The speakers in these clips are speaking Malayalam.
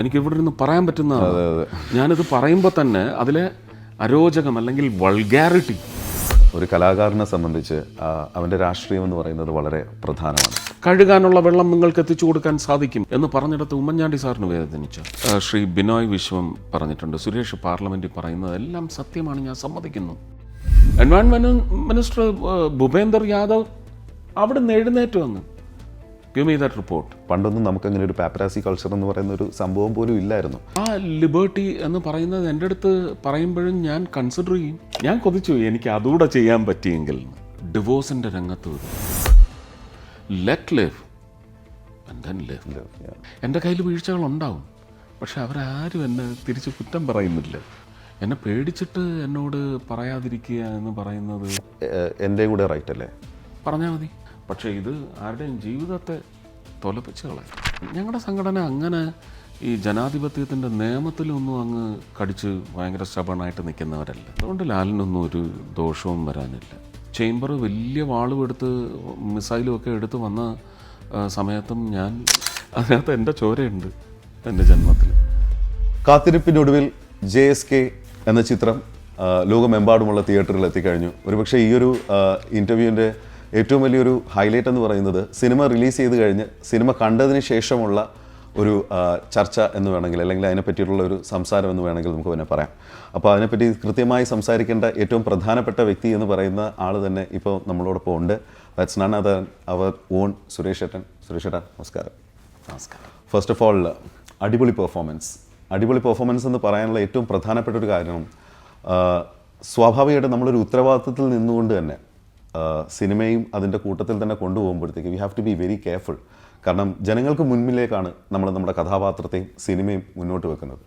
എനിക്ക് ഇവിടെ നിന്ന് പറയാൻ പറ്റുന്നതാണ്. ഞാനിത് പറയുമ്പോൾ തന്നെ അതിലെ അരോചകം അല്ലെങ്കിൽ വൾഗാരിറ്റി. ഒരു കലാകാരനെ സംബന്ധിച്ച് അവൻ്റെ രാഷ്ട്രീയം എന്ന് പറയുന്നത് വളരെ പ്രധാനമാണ്. കഴുകാനുള്ള വെള്ളം നിങ്ങൾക്ക് എത്തിച്ചു കൊടുക്കാൻ സാധിക്കും എന്ന് പറഞ്ഞിടത്ത് ഉമ്മൻചാണ്ടി സാറിന് വേദനിച്ചു. ശ്രീ ബിനോയ് വിശ്വം പറഞ്ഞിട്ടുണ്ട്, സുരേഷ് പാർലമെൻറ്റിൽ പറയുന്നതെല്ലാം സത്യമാണ്, ഞാൻ സമ്മതിക്കുന്നു. എൻവയോൺമെൻറ്റ് മിനിസ്റ്റർ ഭൂപേന്ദർ യാദവ് അവിടെ നിന്ന് എഴുന്നേറ്റ് വന്ന് ഗിവ് മീ ദാറ്റ് റിപ്പോർട്ട്. പണ്ടൊന്നും നമുക്കങ്ങനെ ഒരു പാപ്പരാസി കൾച്ചർ എന്ന് പറയുന്ന ഒരു സംഭവം പോലും ഇല്ലായിരുന്നു. ആ ലിബർട്ടി എന്ന് പറയുന്നത് എൻ്റെ അടുത്ത് പറയുമ്പോഴും ഞാൻ കൺസിഡർ ചെയ്യും. ഞാൻ കൊതിച്ചു എനിക്ക് അതുകൂടെ ചെയ്യാൻ പറ്റിയെങ്കിൽ. ഡിവോഴ്സിൻ്റെ രംഗത്ത് വരും, let live and then live. എൻ്റെ കയ്യിൽ വീഴ്ചകളുണ്ടാവും, പക്ഷെ അവരാരും എന്നെ തിരിച്ച് കുറ്റം പറയുന്നില്ല. എന്നെ പേടിച്ചിട്ട് എന്നോട് പറയാതിരിക്കുക എന്ന് പറയുന്നത് എൻ്റെ കൂടെ റൈറ്റ് അല്ലേ? പറഞ്ഞാൽ മതി. പക്ഷേ ഇത് ആരുടെയും ജീവിതത്തെ തൊലപ്പിച്ച് കളയും. ഞങ്ങളുടെ സംഘടന അങ്ങനെ ഈ ജനാധിപത്യത്തിൻ്റെ നിയമത്തിലൊന്നും അങ്ങ് കടിച്ച് ഭയങ്കര സ്റ്റബണായിട്ട് നിൽക്കുന്നവരല്ല. അതുകൊണ്ട് ലാലിനൊന്നും ഒരു ദോഷവും വരാനില്ല. ചേംബർ വലിയ വാളും എടുത്ത് മിസൈലും ഒക്കെ എടുത്ത് വന്ന സമയത്തും ഞാൻ അതിനകത്ത് എൻ്റെ ചോരയുണ്ട് എൻ്റെ ജന്മത്തിൽ. കാത്തിരിപ്പിനൊടുവിൽ JSK എന്ന ചിത്രം ലോകമെമ്പാടുമുള്ള തിയേറ്ററിൽ എത്തിക്കഴിഞ്ഞു. ഒരുപക്ഷെ ഈ ഒരു ഇൻ്റർവ്യൂവിൻ്റെ ഏറ്റവും വലിയൊരു ഹൈലൈറ്റ് എന്ന് പറയുന്നത് സിനിമ റിലീസ് ചെയ്ത് കഴിഞ്ഞ് സിനിമ കണ്ടതിന് ശേഷമുള്ള ഒരു ചർച്ച എന്ന് വേണമെങ്കിൽ, അല്ലെങ്കിൽ അതിനെപ്പറ്റിയിട്ടുള്ള ഒരു സംസാരം എന്ന് വേണമെങ്കിൽ നമുക്ക് പിന്നെ പറയാം. അപ്പോൾ അതിനെപ്പറ്റി കൃത്യമായി സംസാരിക്കേണ്ട ഏറ്റവും പ്രധാനപ്പെട്ട വ്യക്തി എന്ന് പറയുന്ന ആൾ തന്നെ ഇപ്പോൾ നമ്മളോടൊപ്പം ഉണ്ട്. That's none other our own Suresh ഏട്ടൻ. സുരേഷ് ഏട്ടാ നമസ്കാരം. നമസ്കാരം. ഫസ്റ്റ് ഓഫ് ഓൾ അടിപൊളി പെർഫോമൻസ് എന്ന് പറയാനുള്ള ഏറ്റവും പ്രധാനപ്പെട്ട ഒരു കാര്യം, സ്വാഭാവികമായിട്ട് നമ്മളൊരു ഉത്തരവാദിത്വത്തിൽ നിന്നുകൊണ്ട് തന്നെ സിനിമയും അതിൻ്റെ കൂട്ടത്തിൽ തന്നെ കൊണ്ടുപോകുമ്പോഴത്തേക്ക് we have to be very careful. കാരണം ജനങ്ങൾക്ക് മുൻപിലേക്കാണ് നമ്മൾ നമ്മുടെ കഥാപാത്രത്തെയും സിനിമയും മുന്നോട്ട് വെക്കുന്നത്.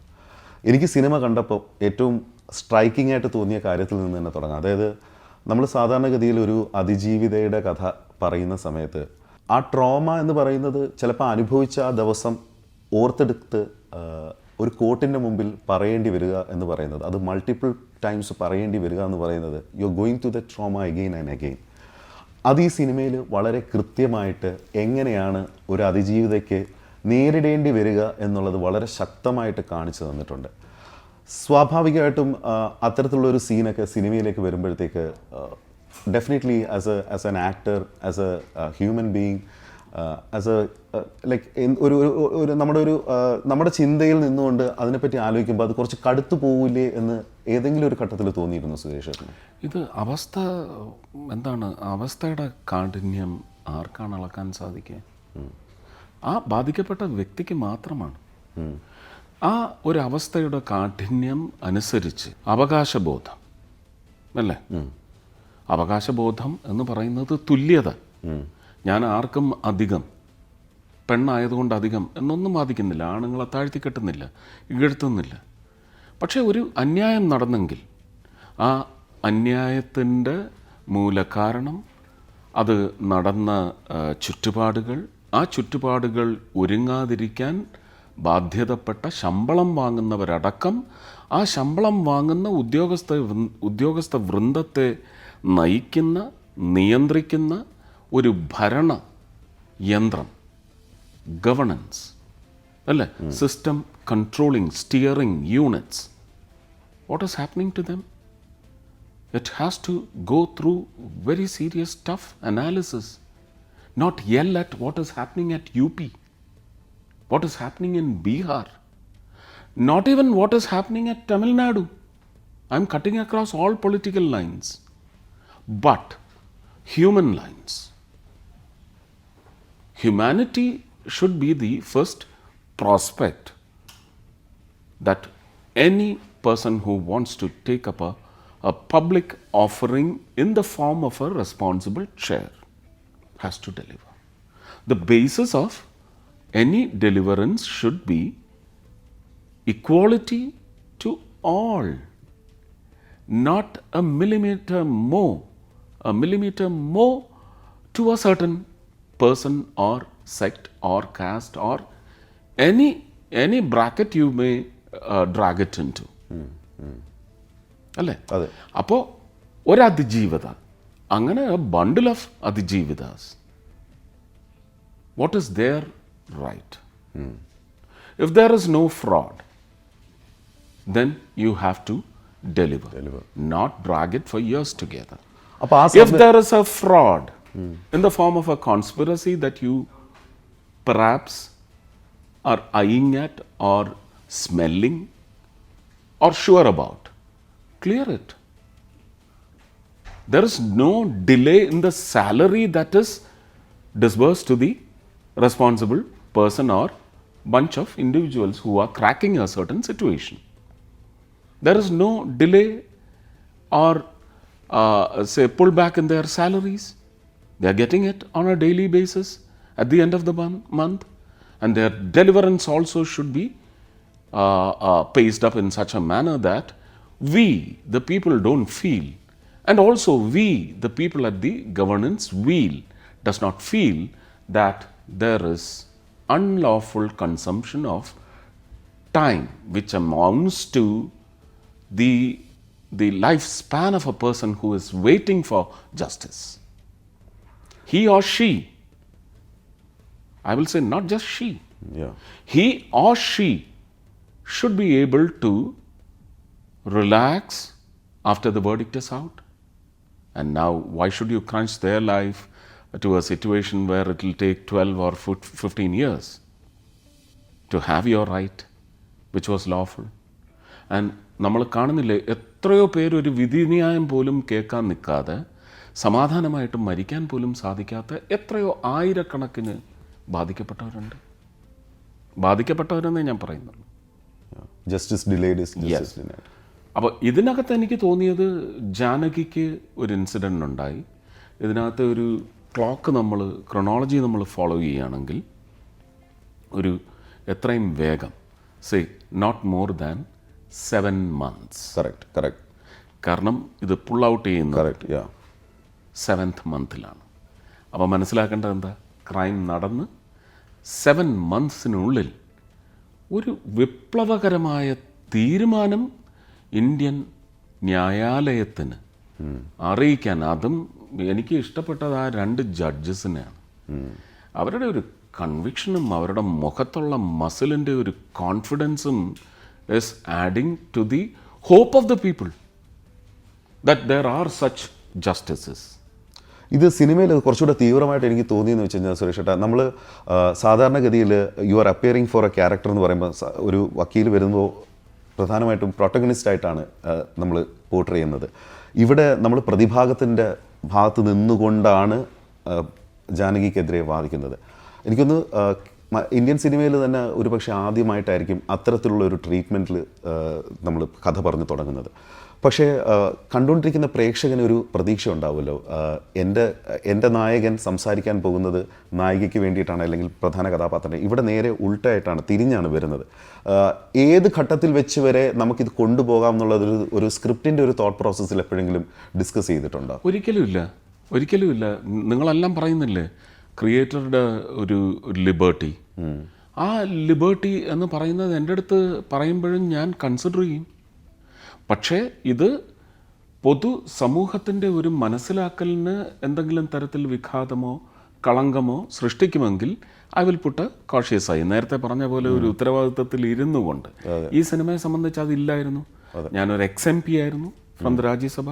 എനിക്ക് സിനിമ കണ്ടപ്പോൾ ഏറ്റവും സ്ട്രൈക്കിംഗ് ആയിട്ട് തോന്നിയ കാര്യത്തിൽ നിന്ന് തന്നെ തുടങ്ങാം. അതായത് നമ്മൾ സാധാരണഗതിയിൽ ഒരു അതിജീവിതയുടെ കഥ പറയുന്ന സമയത്ത് ആ ട്രോമ എന്ന് പറയുന്നത് ചിലപ്പോൾ അനുഭവിച്ച ആ ദിവസം ഓർത്തെടുത്ത് ഒരു കോർട്ടിൻ്റെ മുമ്പിൽ പറയേണ്ടി വരിക എന്ന് പറയുന്നത്, അത് മൾട്ടിപ്പിൾ ടൈംസ് പറയേണ്ടി വരിക എന്ന് പറയുന്നത്, you are going to the trauma again and again. അത് ഈ സിനിമയിൽ വളരെ കൃത്യമായിട്ട് എങ്ങനെയാണ് ഒരു അതിജീവിതയ്ക്ക് നേരിടേണ്ടി വരിക എന്നുള്ളത് വളരെ ശക്തമായിട്ട് കാണിച്ചു തന്നിട്ടുണ്ട്. സ്വാഭാവികമായിട്ടും അത്തരത്തിലുള്ളൊരു സീനൊക്കെ സിനിമയിലേക്ക് വരുമ്പോഴത്തേക്ക് definitely as an actor, as A human being, as A like ഒരു നമ്മുടെ ചിന്തയിൽ നിന്നുകൊണ്ട് അതിനെപ്പറ്റി ആലോചിക്കുമ്പോൾ അത് കുറച്ച് കടുത്തു പോവില്ലേ എന്ന് ഏതെങ്കിലും ഒരു ഘട്ടത്തിൽ തോന്നിയിരുന്നു സുരേഷ്? ഇത് അവസ്ഥ എന്താണ്, അവസ്ഥയുടെ കാഠിന്യം ആർക്കാണ് അളക്കാൻ സാധിക്കുക? ആ ബാധിക്കപ്പെട്ട വ്യക്തിക്ക് മാത്രമാണ്. ആ ഒരു അവസ്ഥയുടെ കാഠിന്യം അനുസരിച്ച് അവകാശബോധം അല്ലേ, അവകാശബോധം എന്ന് പറയുന്നത് തുല്യത. ഞാൻ ആർക്കും അധികം, പെണ്ണായതുകൊണ്ട് അധികം എന്നൊന്നും ബാധിക്കുന്നില്ല, ആണുങ്ങളെ താഴ്ത്തിക്കെട്ടുന്നില്ല, ഇകഴ്ത്തുന്നില്ല. പക്ഷേ ഒരു അന്യായം നടന്നെങ്കിൽ ആ അന്യായത്തിൻ്റെ മൂലകാരണം, അത് നടന്ന ചുറ്റുപാടുകൾ, ആ ചുറ്റുപാടുകൾ ഒരുങ്ങാതിരിക്കാൻ ബാധ്യതപ്പെട്ട ശമ്പളം വാങ്ങുന്നവരടക്കം ആ ശമ്പളം വാങ്ങുന്ന ഉദ്യോഗസ്ഥ വൃന്ദത്തെ നയിക്കുന്ന, നിയന്ത്രിക്കുന്ന ഒരു ഭരണ യന്ത്രം, ഗവർണൻസ് അല്ലേ, system controlling, steering units. What is happening to them? It has to go through very serious tough analysis. Not yell at what is happening at UP, what is happening in Bihar, not even what is happening at Tamil Nadu. I am cutting across all political lines, but human lines. Humanity should be the first prospect that any person who wants to take up a public offering in the form of a responsible chair has to deliver. The basis of any deliverance should be equality to all, not a millimeter more to a certain person or sect or caste or any bracket you may drag it into. അല്ലേ? അപ്പോൾ ഒരതിജീവിത, അങ്ങനെ a bundle of അതിജീവിതാസ്, what is their right? If there is no fraud, then you have to deliver. Not drag it for years together. അപ്പോൾ ആ If there is a fraud in the form of a conspiracy that you perhaps are eyeing at or smelling or sure about, clear it. There is no delay in the salary that is disbursed to the responsible person or bunch of individuals who are cracking a certain situation. There is no delay or say pullback in their salaries. They are getting it on a daily basis at the end of the month, and their deliverance also should be paced up in such a manner that we, the people, don't feel, and also we, the people at the governance wheel, does not feel that there is unlawful consumption of time which amounts to the lifespan of a person who is waiting for justice. He or she, I will say not just she, Yeah. he or she should be able to relax after the verdict is out. And now, why should you crunch their life to a situation where it will take 12 or 15 years to have your right, which was lawful? And നമ്മൾ കാണുന്നില്ലേ, എത്രയോ പേര് ഒരു വിധിന്യായം പോലും കേൾക്കാൻ നിൽക്കാതെ സമാധാനമായിട്ട് മരിക്കാൻ പോലും സാധിക്കാത്ത എത്രയോ ആയിരക്കണക്കിന് ബാധിക്കപ്പെട്ടവരെന്നേ ഞാൻ പറയുന്നുള്ളൂ. Justice delayed is justice denied. അപ്പോൾ ഇതിനകത്ത് എനിക്ക് തോന്നിയത് ജാനകിക്ക് ഒരു ഇൻസിഡൻ്റ് ഉണ്ടായി. ഇതിനകത്ത് ഒരു ക്രോണോളജി നമ്മൾ ഫോളോ ചെയ്യുകയാണെങ്കിൽ ഒരു എത്രയും വേഗം, say not more than 7 months. Correct. കാരണം ഇത് പുൾ ഔട്ട് ചെയ്യുന്നത് കറക്റ്റ്, യാ, 7th monthലാണ്. അപ്പോൾ മനസ്സിലാക്കേണ്ടത് എന്താ, ക്രൈം നടന്ന് 7 monthsനുള്ളിൽ ഒരു വിപ്ലവകരമായ തീരുമാനം ഇന്ത്യൻ ന്യായാലയത്തിന് അറിയിക്കാൻ, അതും എനിക്ക് ഇഷ്ടപ്പെട്ടത് ആ 2 ജഡ്ജസിനെയാണ്. അവരുടെ ഒരു കൺവിക്ഷനും അവരുടെ മുഖത്തുള്ള മസിലിൻ്റെ ഒരു കോൺഫിഡൻസും is adding to the hope of the people that there are such justices. ഇത് സിനിമയിൽ കുറച്ചുകൂടെ തീവ്രമായിട്ട് എനിക്ക് തോന്നിയെന്ന് വെച്ച് കഴിഞ്ഞാൽ സുരേഷ് ഏട്ടാ, നമ്മൾ സാധാരണഗതിയിൽ you are appearing four A character എന്ന് പറയുമ്പോൾ ഒരു വക്കീൽ വരുമ്പോൾ പ്രധാനമായിട്ടും പ്രൊട്ടഗണിസ്റ്റ് ആയിട്ടാണ് നമ്മൾ പോർട്രേ ചെയ്യുന്നത്. ഇവിടെ നമ്മൾ പ്രതിഭാഗത്തിൻ്റെ ഭാഗത്ത് നിന്നുകൊണ്ടാണ് ജാനകിക്കെതിരെ വാദിക്കുന്നത്. എനിക്കൊന്ന് ഇന്ത്യൻ സിനിമയിൽ തന്നെ ഒരുപക്ഷെ ആദ്യമായിട്ടായിരിക്കും അത്തരത്തിലുള്ള ഒരു ട്രീറ്റ്മെൻറ്റിൽ നമ്മൾ കഥ പറഞ്ഞു തുടങ്ങുന്നത്. പക്ഷേ കണ്ടുകൊണ്ടിരിക്കുന്ന പ്രേക്ഷകന് ഒരു പ്രതീക്ഷ ഉണ്ടാവുമല്ലോ, എൻ്റെ നായകൻ സംസാരിക്കാൻ പോകുന്നത് നായികയ്ക്ക് വേണ്ടിയിട്ടാണ്, അല്ലെങ്കിൽ പ്രധാന കഥാപാത്രത്തെ. ഇവിടെ നേരെ ഉൾട്ടായിട്ടാണ്, തിരിഞ്ഞാണ് വരുന്നത്. ഏത് ഘട്ടത്തിൽ വെച്ച് വരെ നമുക്കിത് കൊണ്ടുപോകാം എന്നുള്ളത് ഒരു സ്ക്രിപ്റ്റിൻ്റെ ഒരു തോട്ട് പ്രോസസ്സിൽ എപ്പോഴെങ്കിലും ഡിസ്കസ് ചെയ്തിട്ടുണ്ടോ? ഒരിക്കലുമില്ല. നിങ്ങളെല്ലാം പറയുന്നില്ലേ ക്രിയേറ്ററുടെ ഒരു ലിബർട്ടി. ആ ലിബർട്ടി എന്ന് പറയുന്നത് എൻ്റെ അടുത്ത് പറയുമ്പോഴും ഞാൻ കൺസിഡർ ചെയ്യും. പക്ഷേ ഇത് പൊതു സമൂഹത്തിൻ്റെ ഒരു മനസ്സിലാക്കലിന് എന്തെങ്കിലും തരത്തിൽ വിഘാതമോ കളങ്കമോ സൃഷ്ടിക്കുമെങ്കിൽ ഐ വിൽ പുട്ട് കോഷ്യസായി. നേരത്തെ പറഞ്ഞ പോലെ ഒരു ഉത്തരവാദിത്വത്തിൽ ഇരുന്നു കൊണ്ട് ഈ സിനിമയെ സംബന്ധിച്ച് അതില്ലായിരുന്നു. ഞാനൊരു ex-MP ആയിരുന്നു from the Rajya Sabha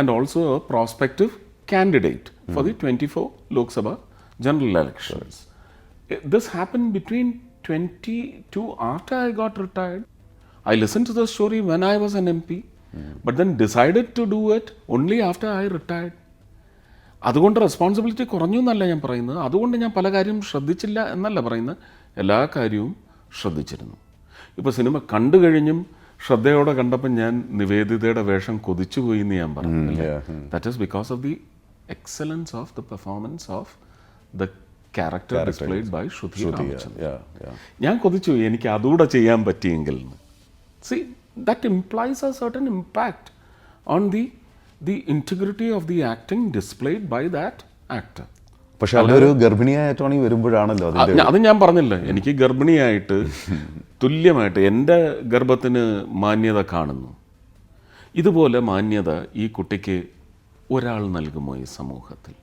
and also A prospective candidate for the 24 Lok Sabha general elections. This happened between 22 after I got retired. I listened to the story when I was an MP, but then decided to do it only after I retired. അതുകൊണ്ട് റെസ്പോൺസിബിലിറ്റി കുറഞ്ഞു എന്നല്ല ഞാൻ പറയുന്നത്, അതുകൊണ്ട് ഞാൻ പല കാര്യം ശ്രദ്ധിച്ചില്ല എന്നല്ല പറയുന്നത്, എല്ലാ കാര്യവും ശ്രദ്ധിച്ചിരുന്നു. ഇപ്പോൾ സിനിമ കണ്ടു കഴിഞ്ഞും ശ്രദ്ധയോടെ കണ്ടപ്പോൾ ഞാൻ നിവേദിതയുടെ വേഷം കൊതിച്ചുപോയി എന്ന് ഞാൻ പറഞ്ഞു. That is because of the excellence of the performance of the character displayed by Shruti Ramachandran. ഞാൻ കൊതിച്ചു എനിക്ക് അതുകൂടെ ചെയ്യാൻ പറ്റിയെങ്കിൽ. See, that implies a certain impact on the integrity of the acting displayed by that actor. പക്ഷെ അതൊരു ഗർഭിണിയായ ടോണി വരുമ്പോഴാണല്ലോ അത് ഞാൻ പറഞ്ഞില്ല, എനിക്ക് ഗർഭിണിയായിട്ട് തുല്യമായിട്ട് എൻ്റെ ഗർഭത്തിന് മാന്യത കാണുന്നു. ഇതുപോലെ മാന്യത ഈ കുട്ടിക്ക് ഒരാൾ നൽകുമോ ഈ സമൂഹത്തിൽ?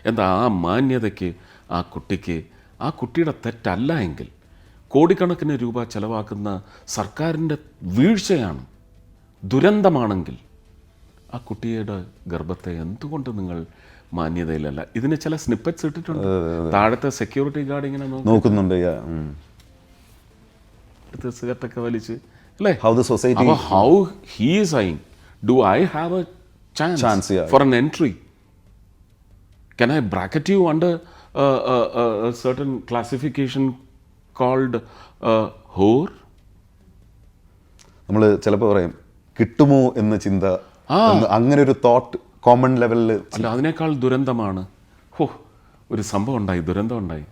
എന്താ ആ മാന്യതയ്ക്ക് ആ കുട്ടിയുടെ തെറ്റല്ല എങ്കിൽ കോടിക്കണക്കിന് രൂപ ചെലവാക്കുന്ന സർക്കാരിൻ്റെ വീഴ്ചയാണ്, ദുരന്തമാണെങ്കിൽ ആ കുട്ടിയുടെ ഗർഭത്തെ എന്തുകൊണ്ട് നിങ്ങൾ മാന്യതയിലല്ല? ഇതിന് ചില സ്നിപ്പറ്റ്സ് ഇട്ടിട്ടുണ്ട്. താഴത്തെ സെക്യൂരിറ്റി ഗാർഡ് ഇങ്ങനെ നോക്കുന്നുണ്ട്. സിഗരറ്റൊക്കെ വലിച്ച് അല്ലേ? How the society, അപ്പോൾ how he is saying, do I have a chance for an entry? Can I bracket you under a certain classification called whore? നമ്മൾ ചിലപ്പോൾ പറയും കിട്ടുമോ എന്ന ചിന്ത, അങ്ങനെ ഒരു തോട്ട് കോമൺ ലെവലിൽ. അല്ല, അതിനേക്കാൾ ദുരന്തമാണ്, ഒരു സംഭവം ഉണ്ടായി, ദുരന്തം ഉണ്ടായി,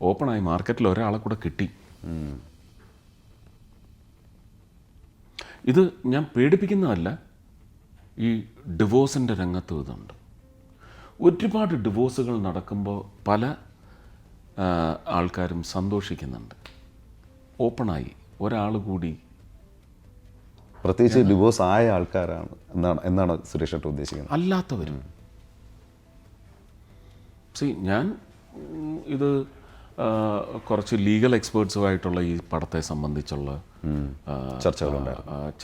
ഓപ്പണായി മാർക്കറ്റിൽ ഒരാളെ കൂടെ കിട്ടി. ഇത് ഞാൻ പേടിപ്പിക്കുന്നതല്ല. ഈ ഡിവോഴ്സിൻ്റെ രംഗത്ത് ഇതുണ്ട്. ഒരുപാട് ഡിവോഴ്സുകൾ നടക്കുമ്പോൾ പല ആൾക്കാരും സന്തോഷിക്കുന്നുണ്ട്. ഓപ്പണായി ഒരാൾ കൂടി, പ്രത്യേകിച്ച് ഡിവോഴ്സ് ആയ ആൾക്കാരാണ് എന്നാണ് സുരേഷ് ഏട്ടൻ ഉദ്ദേശിക്കുന്നത്. അല്ലാത്തവരും ഞാൻ ഇത് കുറച്ച് ലീഗൽ എക്സ്പേർട്സുമായിട്ടുള്ള ഈ പടത്തെ സംബന്ധിച്ചുള്ള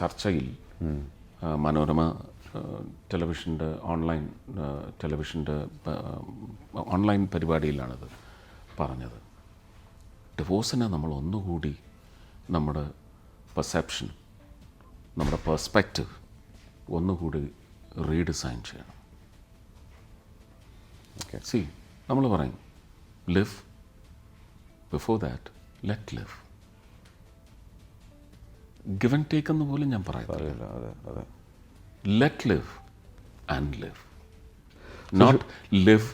ചർച്ചയിൽ മനോരമ ടെലിവിഷൻ്റെ ഓൺലൈൻ പരിപാടിയിലാണിത് പറഞ്ഞത്. ഡിവോഴ്സിനെ നമ്മൾ ഒന്നുകൂടി നമ്മുടെ പെർസെപ്ഷൻ, നമ്മുടെ പെർസ്പെക്റ്റീവ് ഒന്നുകൂടി റീഡിസൈൻ ചെയ്യണം. നമ്മൾ പറയും live, before that let live. Give and take എന്ന് പോലും ഞാൻ പറയുന്നില്ല. Let live and live, not live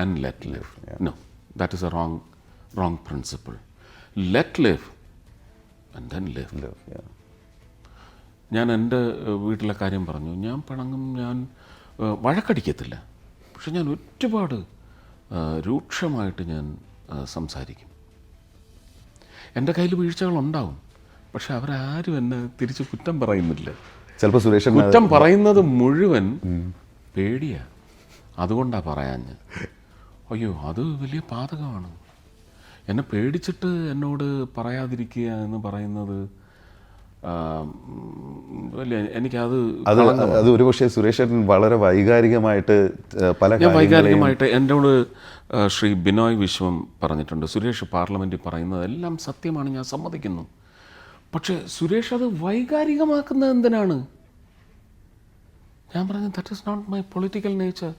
and let live. No, that is a wrong principle. Let live and then live. ഞാൻ എൻ്റെ വീട്ടിലെ കാര്യം പറഞ്ഞു. ഞാൻ പിണങ്ങും, ഞാൻ വഴക്കടിക്കത്തില്ല, പക്ഷെ ഞാൻ ഒരുപാട് രൂക്ഷമായിട്ട് ഞാൻ സംസാരിക്കും. എൻ്റെ കയ്യിൽ വീഴ്ചകളുണ്ടാവും, പക്ഷെ അവരാരും എന്നെ തിരിച്ച് കുറ്റം പറയുന്നില്ല. ചിലപ്പോൾ സുരേഷ് കുറ്റം പറയുന്നത് മുഴുവൻ പേടിയാണ്. അതുകൊണ്ടാണ് പറയാൻ ഞാൻ, അയ്യോ അത് വലിയ പാതകമാണ്. എന്നെ പേടിച്ചിട്ട് എന്നോട് പറയാതിരിക്കുക എന്ന് പറയുന്നത് എനിക്കത് അത് ഒരുപക്ഷെ സുരേഷ് ഏട്ടൻ വളരെ വൈകാരികമായിട്ട് വൈകാരികമായിട്ട് എന്നോട് ശ്രീ ബിനോയ് വിശ്വം പറഞ്ഞിട്ടുണ്ട്, സുരേഷ് പാർലമെൻറ്റിൽ പറയുന്നതെല്ലാം സത്യമാണ്, ഞാൻ സമ്മതിക്കുന്നു, പക്ഷേ സുരേഷ് അത് വൈകാരികമാക്കുന്നത് എന്തിനാണ്? ഞാൻ പറഞ്ഞു, that is not my political nature.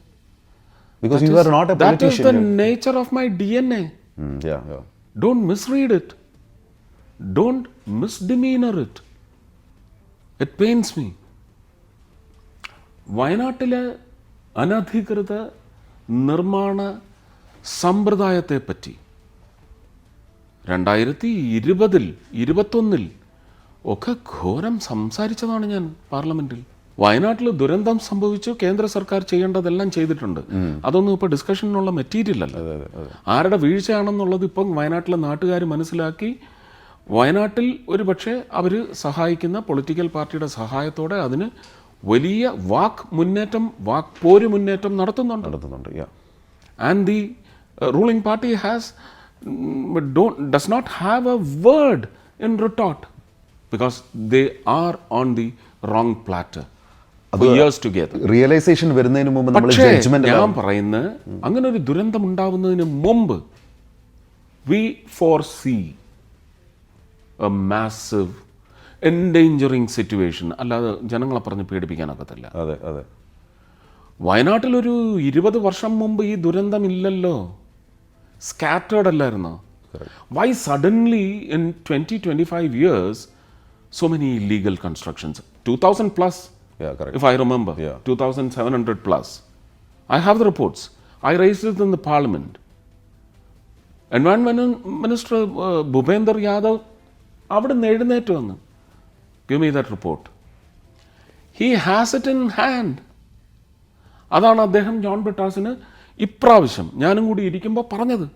Because you are not a politician. That is the nature of my DNA. Don't misread it. Don't misdemeanor it. It pains me. വയനാട്ടിലെ അനധികൃത നിർമ്മാണ സമ്പ്രദായത്തെപ്പറ്റി 2020-21 ഒക്കെ ഘോരം സംസാരിച്ചതാണ് ഞാൻ പാർലമെൻറ്റിൽ. വയനാട്ടിൽ ദുരന്തം സംഭവിച്ചു, കേന്ദ്ര സർക്കാർ ചെയ്യേണ്ടതെല്ലാം ചെയ്തിട്ടുണ്ട്. അതൊന്നും ഇപ്പോൾ ഡിസ്കഷനുള്ള മെറ്റീരിയൽ അല്ല. ആരുടെ വീഴ്ചയാണെന്നുള്ളത് ഇപ്പം വയനാട്ടിലെ നാട്ടുകാർ മനസ്സിലാക്കി, വയനാട്ടിൽ ഒരു പക്ഷേ അവർ സഹായിക്കുന്ന പൊളിറ്റിക്കൽ പാർട്ടിയുടെ സഹായത്തോടെ അതിന് വലിയ പോര് മുന്നേറ്റം നടത്തുന്നുണ്ട്. And the ruling party does not have a word in retort because they are on the wrong platter. Realisation വരുന്നതിന് മുമ്പ് ഞാൻ പറയുന്ന അങ്ങനെ ഒരു ദുരന്തം ഉണ്ടാവുന്നതിന് മുമ്പ് we foresee a massive endangering situation. അല്ലാതെ ജനങ്ങളെ പറഞ്ഞ് പേടിപ്പിക്കാനൊക്കത്തില്ല. വയനാട്ടിലൊരു 20 വർഷം മുമ്പ് ഈ ദുരന്തം ഇല്ലല്ലോ, സ്കാറ്റേർഡ് അല്ലായിരുന്നോ? Why suddenly in 20-25 years so many illegal constructions? 2000 plus. If I remember, 2,700 plus. I have the reports. I raised it in the parliament. Environment Minister Bhupender Yadav അവിടെ നിന്ന് എഴുന്നേറ്റ് വന്ന്, give me that report. He has it in hand. അതാണ് അദ്ദേഹം ജോൺ ബ്രിട്ടാസിന് ഇപ്രാവശ്യം ഞാനും കൂടി ഇരിക്കുമ്പോൾ പറഞ്ഞത്.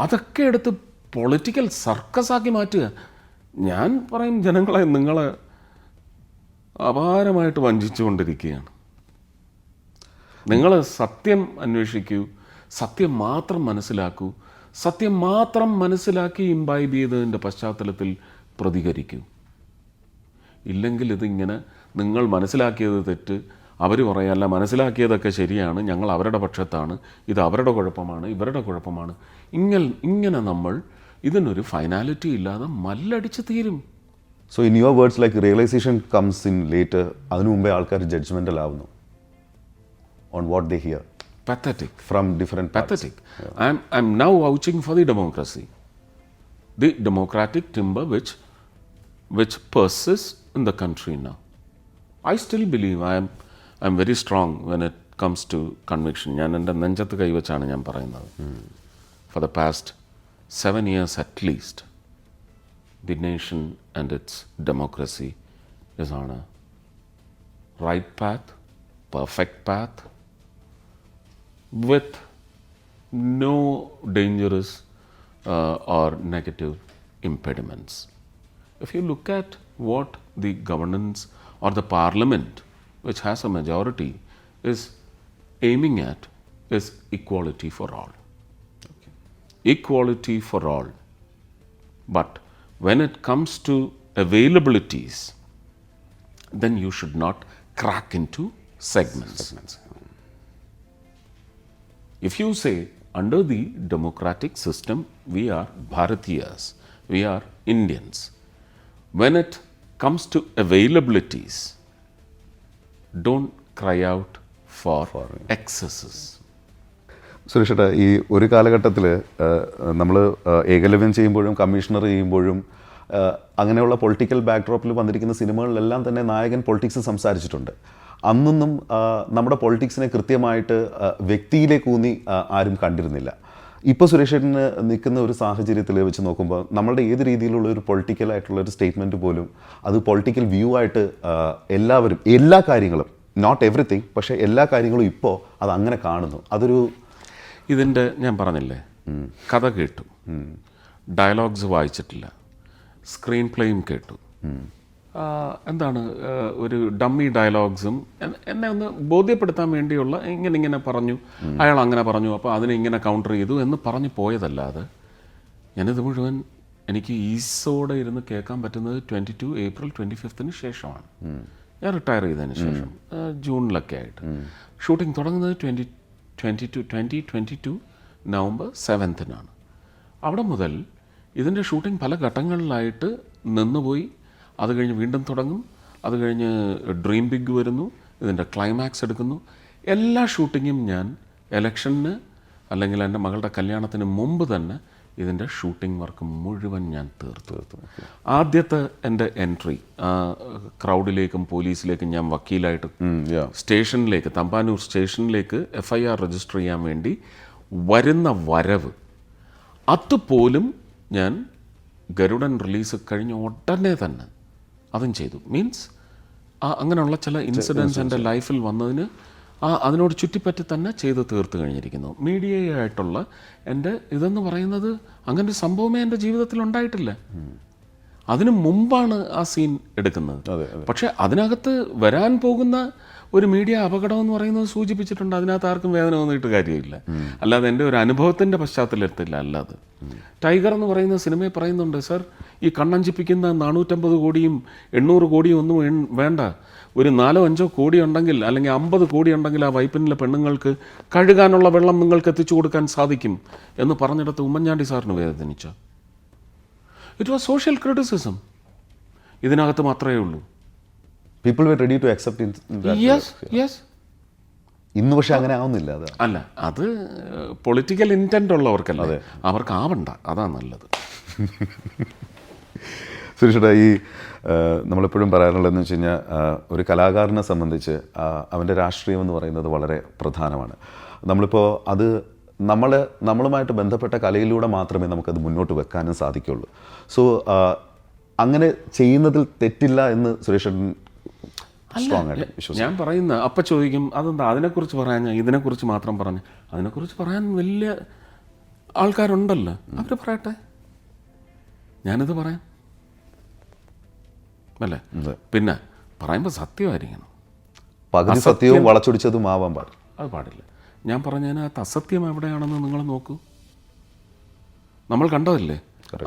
അതൊക്കെ എടുത്ത് പൊളിറ്റിക്കൽ സർക്കസാക്കി മാറ്റുക. ഞാൻ പറയും, ജനങ്ങളെ നിങ്ങളെ അപാരമായിട്ട് വഞ്ചിച്ചുകൊണ്ടിരിക്കുകയാണ്. നിങ്ങൾ സത്യം അന്വേഷിക്കൂ, സത്യം മാത്രം മനസ്സിലാക്കൂ, സത്യം മാത്രം മനസ്സിലാക്കി ഇംബൈബ് ചെയ്തതിൻ്റെ പശ്ചാത്തലത്തിൽ പ്രതികരിക്കൂ. ഇല്ലെങ്കിൽ ഇതിങ്ങനെ നിങ്ങൾ മനസ്സിലാക്കിയത് തെറ്റ്, അവർ പറയല്ല മനസ്സിലാക്കിയതൊക്കെ ശരിയാണ്, ഞങ്ങൾ അവരുടെ പക്ഷത്താണ്, ഇത് അവരുടെ കുഴപ്പമാണ്, ഇവരുടെ കുഴപ്പമാണ്, ഇങ്ങനെ നമ്മൾ ഇതിനൊരു ഫൈനാലിറ്റി ഇല്ലാതെ മല്ലടിച്ച് തീരും. So in your words like realisation comes in later, അതിനു മുമ്പേ ആൾക്കാർ ജഡ്ജ്മെൻ്റൽ ആവുന്നു on what they hear. Pathetic. From different parts. Pathetic. I'm now vouching for the democracy, the democratic timber which persists in the country now. I still believe I'm very strong when it comes to conviction. ഞാൻ എൻ്റെ നെഞ്ചത്ത് കൈവച്ചാണ് ഞാൻ പറയുന്നത്. For the past 7 years at least, the nation and its democracy is on a right path, perfect path, with no dangerous or negative impediments. If you look at what the governance or the parliament, which has a majority, is aiming at, is equality for all. Okay. Equality for all. But when it comes to availabilities, then you should not crack into segments. If you say, under the democratic system, we are Bharatiyas, we are Indians. When it comes to availabilities, don't cry out for excesses. സുരേഷേട്ടാ, ഈ ഒരു കാലഘട്ടത്തിൽ നമ്മൾ ഏകലവ്യം ചെയ്യുമ്പോഴും കമ്മീഷണർ ചെയ്യുമ്പോഴും അങ്ങനെയുള്ള പൊളിറ്റിക്കൽ ബാക്ക്ഡ്രോപ്പിൽ വന്നിരിക്കുന്ന സിനിമകളിലെല്ലാം തന്നെ നായകൻ പൊളിറ്റിക്സ് സംസാരിച്ചിട്ടുണ്ട്. അന്നൊന്നും നമ്മുടെ പൊളിറ്റിക്സിനെ കൃത്യമായിട്ട് വ്യക്തിയിലേക്ക് ഊന്നി ആരും കണ്ടിരുന്നില്ല. ഇപ്പോൾ സുരേഷേട്ടന് നിൽക്കുന്ന ഒരു സാഹചര്യത്തിൽ വെച്ച് നോക്കുമ്പോൾ നമ്മളുടെ ഏത് രീതിയിലുള്ള ഒരു പൊളിറ്റിക്കലായിട്ടുള്ള ഒരു സ്റ്റേറ്റ്മെൻറ്റ് പോലും അത് പൊളിറ്റിക്കൽ വ്യൂ ആയിട്ട് എല്ലാവരും എല്ലാ കാര്യങ്ങളും, നോട്ട് എവറിത്തിങ്, പക്ഷേ എല്ലാ കാര്യങ്ങളും ഇപ്പോൾ അത് അങ്ങനെ കാണുന്നു. അതൊരു ഇതിൻ്റെ ഞാൻ പറഞ്ഞില്ലേ, കഥ കേട്ടു, ഡയലോഗ്സ് വായിച്ചിട്ടില്ല, സ്ക്രീൻ പ്ലേയും കേട്ടു, എന്താണ് ഒരു ഡമ്മി ഡയലോഗ്സും എന്നെ ഒന്ന് ബോധ്യപ്പെടുത്താൻ വേണ്ടിയുള്ള ഇങ്ങനെ പറഞ്ഞു, അയാൾ അങ്ങനെ പറഞ്ഞു, അപ്പോൾ അതിനെ ഇങ്ങനെ കൗണ്ടർ ചെയ്തു എന്ന് പറഞ്ഞു പോയതല്ലാതെ ഞാനിത് മുഴുവൻ എനിക്ക് ഈസോടെ ഇരുന്ന് കേൾക്കാൻ പറ്റുന്നത് 22 ഏപ്രിൽ 25 ശേഷമാണ്. ഞാൻ റിട്ടയർ ചെയ്തതിന് ശേഷം ജൂണിലൊക്കെ ആയിട്ട്. ഷൂട്ടിംഗ് തുടങ്ങുന്നത് 2022 നവംബർ 7 അവിടെ മുതൽ ഇതിൻ്റെ ഷൂട്ടിംഗ് പല ഘട്ടങ്ങളിലായിട്ട് നിന്നുപോയി. അത് കഴിഞ്ഞ് വീണ്ടും തുടങ്ങും, അത് കഴിഞ്ഞ് ഡ്രീം ബിഗ് വരുന്നു, ഇതിൻ്റെ ക്ലൈമാക്സ് എടുക്കുന്നു. എല്ലാ ഷൂട്ടിങ്ങും ഞാൻ ഇലക്ഷന് അല്ലെങ്കിൽ എൻ്റെ മകളുടെ കല്യാണത്തിന് മുമ്പ് തന്നെ ഇതിൻ്റെ ഷൂട്ടിംഗ് വർക്ക് മുഴുവൻ ഞാൻ തീർത്തു. ആദ്യത്തെ എൻ്റെ എൻട്രി ക്രൗഡിലേക്കും പോലീസിലേക്കും ഞാൻ വക്കീലായിട്ട് സ്റ്റേഷനിലേക്ക്, തമ്പാനൂർ സ്റ്റേഷനിലേക്ക് FIR രജിസ്റ്റർ ചെയ്യാൻ വേണ്ടി വരുന്ന വരവ്, അതുപോലും ഞാൻ ഗരുഡൻ റിലീസ് കഴിഞ്ഞ ഉടനെ തന്നെ അതും ചെയ്തു. മീൻസ് അങ്ങനെയുള്ള ചില ഇൻസിഡൻസ് എൻ്റെ ലൈഫിൽ വന്നതിന് അതിനോട് ചുറ്റിപ്പറ്റി തന്നെ ചെയ്ത് തീർത്ത് കഴിഞ്ഞിരിക്കുന്നു. മീഡിയയായിട്ടുള്ള എൻ്റെ ഇതെന്ന് പറയുന്നത് അങ്ങനെ ഒരു സംഭവമേ എൻ്റെ ജീവിതത്തിൽ ഉണ്ടായിട്ടില്ല. അതിനു മുമ്പാണ് ആ സീൻ എടുക്കുന്നത്. പക്ഷെ അതിനകത്ത് വരാൻ പോകുന്ന ഒരു മീഡിയ അപകടം എന്ന് പറയുന്നത് സൂചിപ്പിച്ചിട്ടുണ്ട്. അതിനകത്ത് ആർക്കും വേദന തോന്നിയിട്ട് കാര്യമില്ല. അല്ലാതെ എൻ്റെ ഒരു അനുഭവത്തിൻ്റെ പശ്ചാത്തലത്തില്ല. അല്ലാതെ ടൈഗർ എന്ന് പറയുന്ന സിനിമയിൽ പറയുന്നുണ്ട്, സർ ഈ കണ്ണഞ്ചിപ്പിക്കുന്ന 450 കോടിയും 800 കോടിയും ഒന്നും വേണ്ട, ഒരു 4-5 കോടി ഉണ്ടെങ്കിൽ അല്ലെങ്കിൽ 50 കോടി ഉണ്ടെങ്കിൽ ആ വൈപ്പിനിലെ പെണ്ണുങ്ങൾക്ക് കഴുകാനുള്ള വെള്ളം നിങ്ങൾക്ക് എത്തിച്ചു കൊടുക്കാൻ സാധിക്കും എന്ന് പറഞ്ഞിടത്ത് ഉമ്മൻചാണ്ടി സാറിന് വേദനിച്ചു. It was social criticism. ഇതിനകത്ത് മാത്രമേ ഉള്ളൂ. People were ready to accept yes. ഇന്ന് പക്ഷെ അങ്ങനെ ആവുന്നില്ല. അല്ല, അത് പൊളിറ്റിക്കൽ ഇൻറ്റൻറ്റ് ഉള്ളവർക്കല്ലേ, അവർക്ക് ആവണ്ട, അതാ നല്ലത്. സുരേഷേട്ടാ, ഈ നമ്മളെപ്പോഴും പറയാറുള്ളതെന്ന് വെച്ച് കഴിഞ്ഞാൽ ഒരു കലാകാരനെ സംബന്ധിച്ച് അവൻ്റെ രാഷ്ട്രീയം എന്ന് പറയുന്നത് വളരെ പ്രധാനമാണ്. നമ്മളിപ്പോൾ അത് നമ്മളുമായിട്ട് ബന്ധപ്പെട്ട കലയിലൂടെ മാത്രമേ നമുക്കത് മുന്നോട്ട് വെക്കാനും സാധിക്കുള്ളൂ. സോ അങ്ങനെ ചെയ്യുന്നതിൽ തെറ്റില്ല എന്ന് സുരേഷേട്ടൻ സ്ട്രോങ് ആയിട്ട് വിശ്വസിക്കും. ഞാൻ പറയുന്ന അപ്പം ചോദിക്കും, അതെന്താ അതിനെക്കുറിച്ച് പറയാൻ, ഇതിനെക്കുറിച്ച് മാത്രം പറഞ്ഞു? അതിനെക്കുറിച്ച് പറയാൻ വലിയ ആൾക്കാരുണ്ടല്ലോ, അവർ പറയട്ടെ, ഞാനിത് പറയാം അല്ലേ? പിന്നെ പറയുമ്പോൾ സത്യമായിരിക്കണം. പകുതി സത്യവും വളച്ചൊടിച്ചതും ആവാൻ പാടില്ല. അത് പാടില്ല. ഞാൻ പറഞ്ഞതിനകത്ത് അസത്യം എവിടെയാണെന്ന് നിങ്ങൾ നോക്കൂ. നമ്മൾ കണ്ടതല്ലേ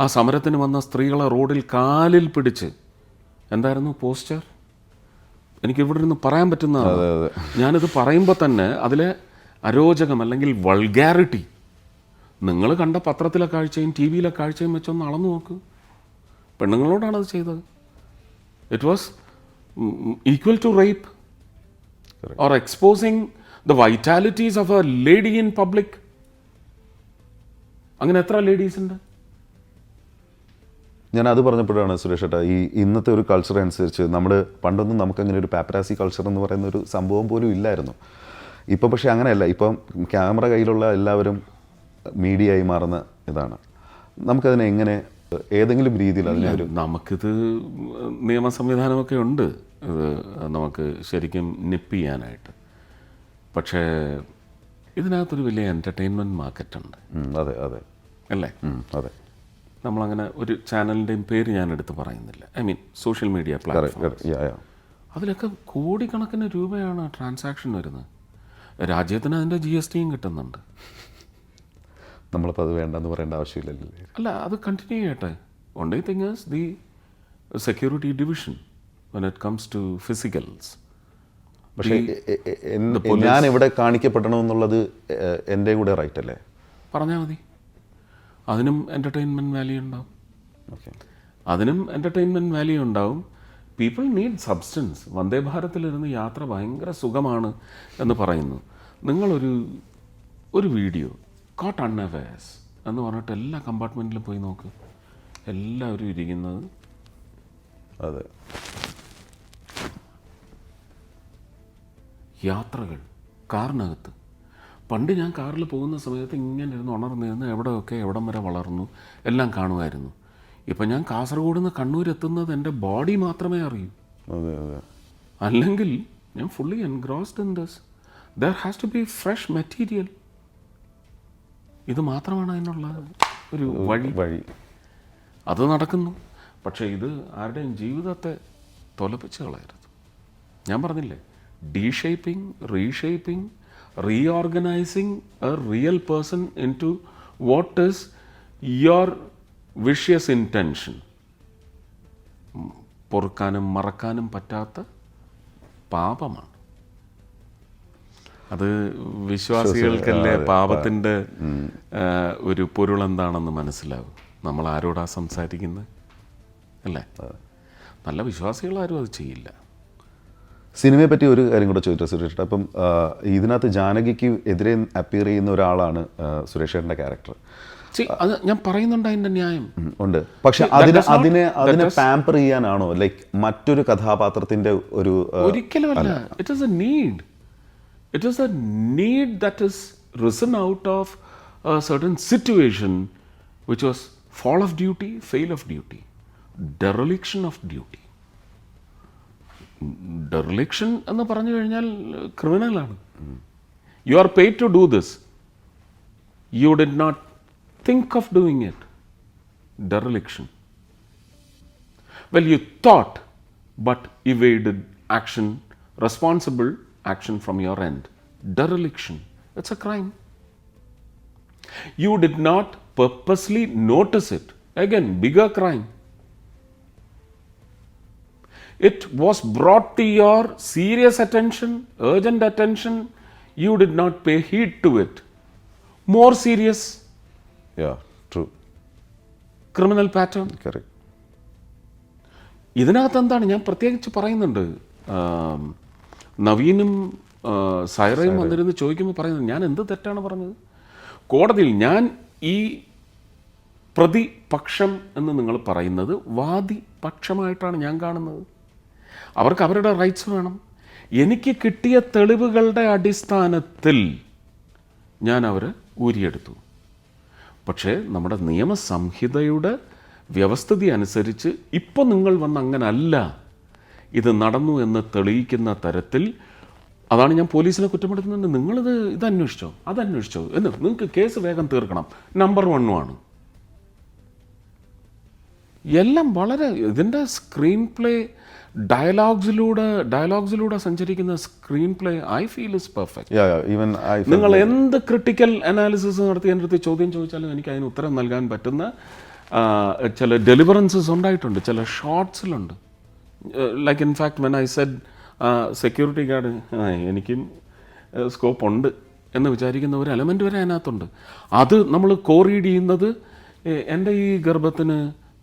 ആ സമരത്തിന് വന്ന സ്ത്രീകളെ റോഡിൽ കാലിൽ പിടിച്ച് എന്തായിരുന്നു പോസ്റ്റർ? എനിക്ക് ഇവിടെ നിന്ന് പറയാൻ പറ്റുന്നതാണ്. ഞാനിത് പറയുമ്പോൾ തന്നെ അതിലെ അരോചകം അല്ലെങ്കിൽ വൾഗാരിറ്റി നിങ്ങൾ കണ്ട പത്രത്തിലെ കാഴ്ചയും ടി വിയിലെ കാഴ്ചയും വെച്ചൊന്ന് അളന്നു നോക്ക്. പെണ്ണുങ്ങളോടാണ് അത് ചെയ്തത്. It was equal to rape or exposing the vitalities of a lady in public. അങ്ങനെ എത്ര ലേഡീസ് ഉണ്ട്? ഞാൻ അത് പറഞ്ഞപ്പോഴാണ് സുരേഷ് ഏട്ടാ, ഈ ഇന്നത്തെ ഒരു കൾച്ചർ അനുസരിച്ച് നമ്മുടെ പണ്ടൊന്നും നമുക്കങ്ങനെ ഒരു പാപ്പരാസി കൾച്ചർ എന്ന് പറയുന്ന ഒരു സംഭവം പോലും ഇല്ലായിരുന്നു. ഇപ്പം പക്ഷേ അങ്ങനെയല്ല. ഇപ്പം ക്യാമറ കയ്യിലുള്ള എല്ലാവരും മീഡിയ ആയി മാറുന്ന ഇതാണ്. നമുക്കതിനെ എങ്ങനെ ഏതെങ്കിലും രീതിയിൽ അതിനെ ഒരു നമുക്കിത് നിയമ സംവിധാനമൊക്കെ ഉണ്ട് ഇത് നമുക്ക് ശരിക്കും നിപ്പ് ചെയ്യാനായിട്ട്. പക്ഷേ ഇതിനകത്തൊരു വലിയ എൻ്റർടൈൻമെൻറ്റ് മാർക്കറ്റുണ്ട്. അതെ അതെ അല്ലേ? അതെ. നമ്മളങ്ങനെ ഒരു ചാനലിൻ്റെയും പേര് ഞാൻ എടുത്ത് പറയുന്നില്ല. I mean social media platform. അതിലൊക്കെ കോടിക്കണക്കിന് രൂപയാണ് ട്രാൻസാക്ഷൻ വരുന്നത്. രാജ്യത്തിന് അതിൻ്റെ GST കിട്ടുന്നുണ്ട്. നമ്മളിപ്പോൾ അത് വേണ്ടെന്ന് പറയേണ്ട ആവശ്യമില്ലല്ലേ? അല്ല, അത് കണ്ടിന്യൂ ചെയ്യട്ടെ. Only thing is the security division when it comes to physicals. പക്ഷേ ഞാൻ ഇവിടെ കാണിക്കപ്പെടണമെന്നുള്ളത് എൻ്റെ കൂടെ റൈറ്റ് അല്ലേ? പറഞ്ഞാൽ മതി. അതിനും എൻ്റർടൈൻമെൻറ്റ് വാല്യൂ ഉണ്ടാവും. ഓക്കെ, അതിനും എൻ്റർടൈൻമെൻറ്റ് വാല്യൂ ഉണ്ടാവും. People need substance. വന്ദേ ഭാരതിലിരുന്ന് യാത്ര ഭയങ്കര സുഖമാണ് എന്ന് പറയുന്നു. നിങ്ങളൊരു വീഡിയോ കോട്ട് അൺഅവേഴ്സ് എന്ന് പറഞ്ഞിട്ട് എല്ലാ കമ്പാർട്ട്മെൻറ്റിലും പോയി നോക്ക്. എല്ലാവരും ഇരിക്കുന്നത് അതെ യാത്രകൾ കാറിനകത്ത്. പണ്ട് ഞാൻ കാറിൽ പോകുന്ന സമയത്ത് ഇങ്ങനെ ഇരുന്ന് ഉണർന്നിരുന്ന് എവിടെയൊക്കെ എവിടം വരെ വളർന്നു എല്ലാം കാണുമായിരുന്നു. ഇപ്പം ഞാൻ കാസർഗോഡ് നിന്ന് കണ്ണൂർ എത്തുന്നത് എൻ്റെ ബോഡി മാത്രമേ അറിയൂ. അല്ലെങ്കിൽ ഞാൻ fully engrossed in this. There has to be fresh material. ഇത് മാത്രമാണ് അതിനുള്ള ഒരു വഴി. അത് നടക്കുന്നു. പക്ഷേ ഇത് ആരുടെയും ജീവിതത്തെ തൊലപ്പിച്ച് കളയരുത്. ഞാൻ പറഞ്ഞില്ലേ, deshaping, reshaping, reorganising a real person into what is your vicious intention. പൊറുക്കാനും മറക്കാനും പറ്റാത്ത പാപമാണ് അത്. വിശ്വാസികൾക്കല്ലേ പാപത്തിൻ്റെ ഒരു പൊരുൾ എന്താണെന്ന് മനസ്സിലാവും. നമ്മൾ ആരോടാ സംസാരിക്കുന്നത് അല്ലേ? നല്ല വിശ്വാസികളാരും അത് ചെയ്യില്ല. സിനിമയെ പറ്റി ഒരു കാര്യം കൂടെ ചോദിച്ചാൽ സുരേഷ്, അപ്പം ഇതിനകത്ത് ജാനകിക്ക് എതിരെ അപ്പിയർ ചെയ്യുന്ന ഒരാളാണ് സുരേഷ് ചേട്ടൻ്റെ ക്യാരക്ടർ. അത് ഞാൻ പറയുന്നുണ്ട്, അതിൻ്റെ ന്യായം ഉണ്ട്. പക്ഷെ അതിനെ പാമ്പർ ചെയ്യാനാണോ ലൈക്ക് മറ്റൊരു കഥാപാത്രത്തിന്റെ ഒരു? ഒരിക്കലുമല്ല. It is A need. It is a need that is risen out of a certain situation which was fall of duty, fail of duty, dereliction of duty. Dereliction എന്ന് പറഞ്ഞു കഴിഞ്ഞാൽ ക്രിമിനലാണ്. You are paid to do this. You did not think of doing it. Dereliction. Well, you thought but evaded action, responsible action from your end. Dereliction. It's a crime. You did not purposely notice it. Again, bigger crime. It was brought to your serious attention, urgent attention. You did not pay heed to it. More serious. Yeah, true. Criminal pattern. Correct. ഇതിനകത്ത് എന്താണ് ഞാൻ പ്രത്യേകിച്ച് പറയുന്നുണ്ട്. നവീനും സൈറയും വന്നിരുന്ന് ചോദിക്കുമ്പോൾ പറയുന്നത്, ഞാൻ എന്ത് തെറ്റാണ് പറഞ്ഞത്? കോടതിയിൽ ഞാൻ ഈ പ്രതിപക്ഷം എന്ന് നിങ്ങൾ പറയുന്നത് വാദി പക്ഷമായിട്ടാണ് ഞാൻ കാണുന്നത്. അവർക്ക് അവരുടെ റൈറ്റ്സ് വേണം. എനിക്ക് കിട്ടിയ തെളിവുകളുടെ അടിസ്ഥാനത്തിൽ ഞാൻ അവരെ ഊരിയെടുത്തു. പക്ഷേ നമ്മുടെ നിയമസംഹിതയുടെ വ്യവസ്ഥിതി അനുസരിച്ച് ഇപ്പോൾ നിങ്ങൾ വന്ന് അങ്ങനല്ല ഇത് നടന്നു എന്ന് തെളിയിക്കുന്ന തരത്തിൽ, അതാണ് ഞാൻ പോലീസിനെ കുറ്റപ്പെടുത്തുന്നത്. നിങ്ങളിത് ഇതന്വേഷിച്ചോ അതന്വേഷിച്ചോ എന്ന്, നിങ്ങൾക്ക് കേസ് വേഗം തീർക്കണം, നമ്പർ 1 ആണ്. എല്ലാം വളരെ ഇതിൻ്റെ സ്ക്രീൻ പ്ലേ ഡയലോഗ്സിലൂടെ സഞ്ചരിക്കുന്ന screen play I feel is perfect. Even നിങ്ങൾ എന്ത് ക്രിട്ടിക്കൽ അനാലിസിസ് നടത്തി എൻ്റെ അടുത്ത് ചോദ്യം ചോദിച്ചാലും എനിക്ക് അതിന് ഉത്തരം നൽകാൻ പറ്റുന്ന ചില ഡെലിവറൻസസ് ഉണ്ടായിട്ടുണ്ട്, ചില ഷോർട്സിലുണ്ട്. Like in fact when I said security guard എനിക്കും സ്കോപ്പ് ഉണ്ട് എന്ന് വിചാരിക്കുന്ന ഒരു എലമെൻ്റ് വരെ അതിനകത്തുണ്ട്. അത് നമ്മൾ കോറീഡ് ചെയ്യുന്നത് എൻ്റെ ഈ ഗർഭത്തിന്